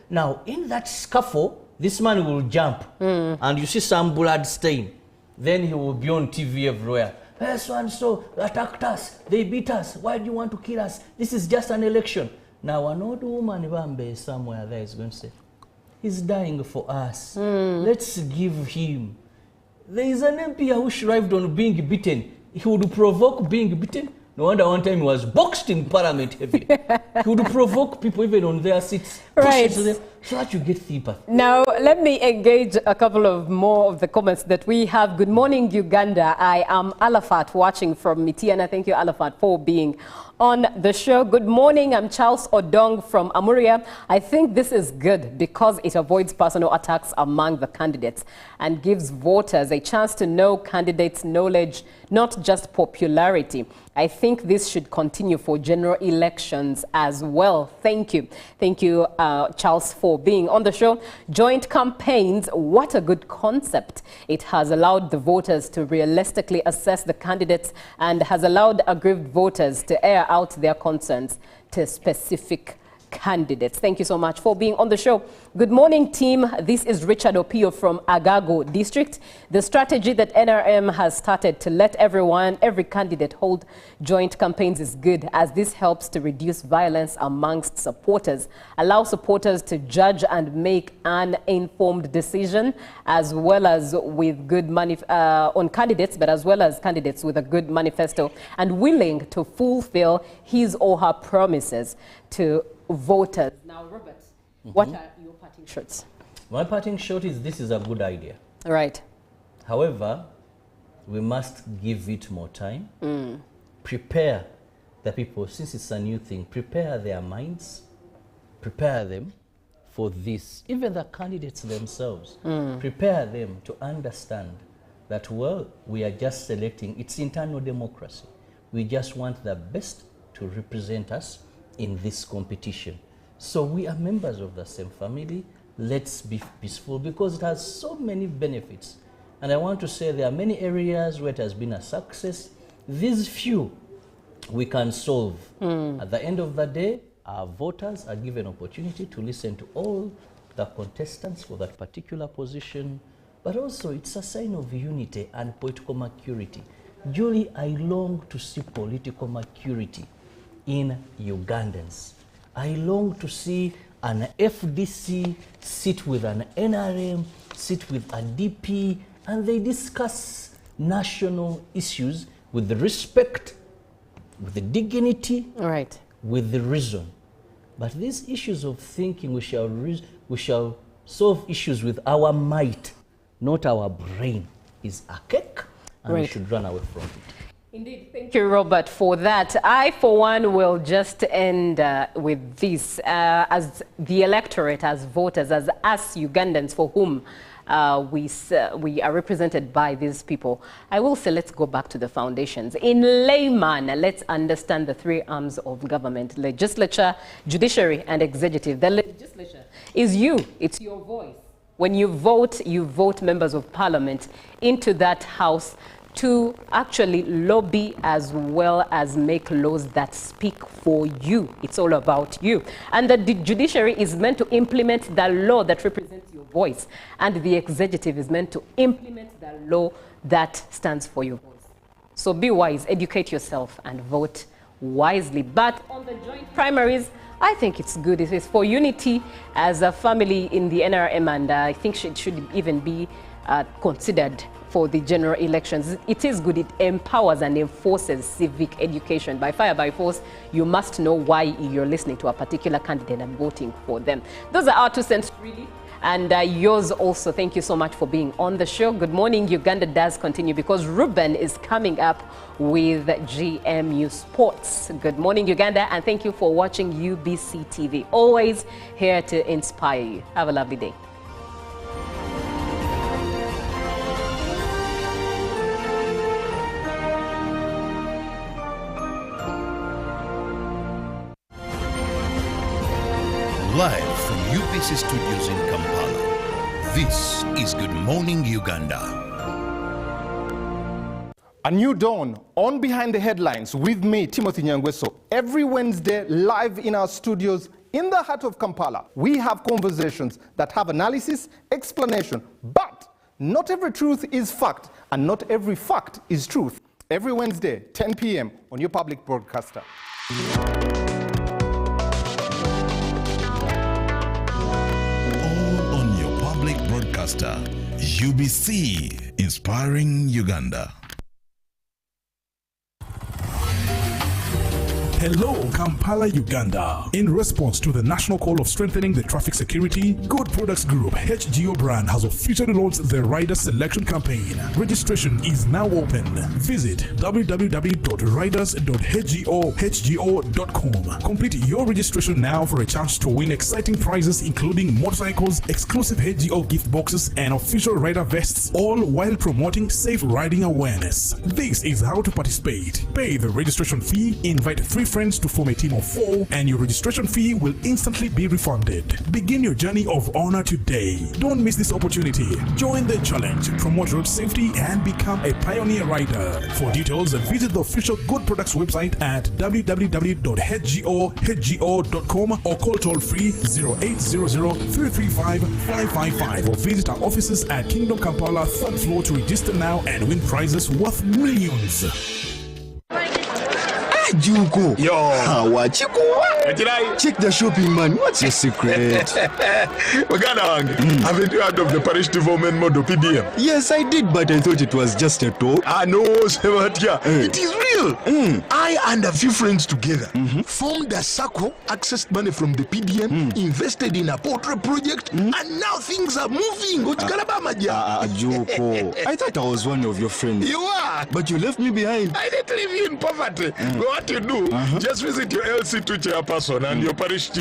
now in that scuffle, this man will jump and you see some blood stain. Then he will be on TV everywhere. Hey, so and so attacked us, they beat us, why do you want to kill us? This is just an election. Now an old woman somewhere there is going to say, he's dying for us. Let's give him. There is an MP who shrived on being beaten. He would provoke being beaten. No wonder one time he was boxed in parliament heavily. He would provoke people even on their seats. Right. So that you get sympathy. Now, let me engage a couple of more of the comments that we have. Good morning, Uganda. I am Alafat watching from Mitiana. Thank you, Alafat, for being on the show. Good morning. I'm Charles Odong from Amuria. I think this is good because it avoids personal attacks among the candidates and gives voters a chance to know candidates' knowledge, not just popularity. I think this should continue for general elections as well. Thank you. Thank you, Charles, for being on the show. Joint campaigns, what a good concept. It has allowed the voters to realistically assess the candidates and has allowed aggrieved voters to air out their concerns to specific candidates. Thank you so much for being on the show. Good morning, team. This is Richard Opio from Agago District. The strategy that NRM has started to let every candidate hold joint campaigns is good, as this helps to reduce violence amongst supporters, allow supporters to judge and make an informed decision, as well as with good on candidates, but as well as candidates with a good manifesto and willing to fulfill his or her promises to voters. Now, Robert, what are your parting shots? My parting shot is this is a good idea. Right. However, we must give it more time. Prepare the people, since it's a new thing, prepare their minds, prepare them for this. Even the candidates themselves, prepare them to understand that, well, we are just selecting, it's internal democracy. We just want the best to represent us in this competition. So we are members of the same family, let's be peaceful, because it has so many benefits. And I want to say there are many areas where it has been a success. These few we can solve. At the end of the day, our voters are given opportunity to listen to all the contestants for that particular position, but also it's a sign of unity and political maturity. Julie, I long to see political maturity in Ugandans. I long to see an FDC sit with an NRM, sit with a DP, and they discuss national issues with the respect, with the dignity, with the reason. But these issues of thinking we shall solve issues with our might, not our brain, is archaic, and we should run away from it. Indeed, thank you, Robert, for that. I, for one, will just end with this. As the electorate, as voters, as us Ugandans for whom we are represented by these people, I will say let's go back to the foundations. In layman, let's understand the three arms of government: legislature, judiciary, and executive. The legislature is you. It's your voice. When you vote members of parliament into that house to actually lobby as well as make laws that speak for you. It's all about you. And the judiciary is meant to implement the law that represents your voice. And the executive is meant to implement the law that stands for your voice. So be wise, educate yourself, and vote wisely. But on the joint primaries, I think it's good. It is for unity as a family in the NRM, and I think it should even be considered for the general elections. It is good. It empowers and enforces civic education. By fire, by force, you must know why you're listening to a particular candidate and voting for them. Those are our 2 cents, really. And yours also. Thank you so much for being on the show. Good Morning Uganda does continue because Ruben is coming up with GMU Sports. Good Morning Uganda, and thank you for watching UBC TV. Always here to inspire you. Have a lovely day. Live from UBC Studios in Kampala, this is Good Morning Uganda. A new dawn on Behind the Headlines with me, Timothy Nyangweso. Every Wednesday, live in our studios in the heart of Kampala, we have conversations that have analysis, explanation, but not every truth is fact, and not every fact is truth. Every Wednesday, 10 p.m. on your public broadcaster. Broadcaster, UBC, inspiring Uganda. Hello, Kampala, Uganda. In response to the national call of strengthening the traffic security, Good Products Group HGO brand has officially launched the Rider Selection Campaign. Registration is now open. Visit www.riders.hgo.com. Complete your registration now for a chance to win exciting prizes including motorcycles, exclusive HGO gift boxes, and official rider vests, all while promoting safe riding awareness. This is how to participate. Pay the registration fee, invite 3 friends to form a team of 4, and your registration fee will instantly be refunded. Begin your journey of honor today. Don't miss this opportunity. Join the challenge, promote road safety, and become a pioneer rider. For details, visit the official Good Products website at www.hgo.com or call toll-free 0800-335-555 or visit our offices at Kingdom Kampala 3rd floor to register now and win prizes worth millions. Juko. Yo. Check the shopping, man. What's your secret? Haven't you heard of the parish development model PDM? Yes, I did, but I thought it was just a talk. No, Sebatia. It is real. I and a few friends together formed a circle, accessed money from the PDM, invested in a portrait project, and now things are moving. Juko. I thought I was one of your friends. You are. But you left me behind. I didn't leave you in poverty. What you do, just visit your LC2 chairperson and your parish chief.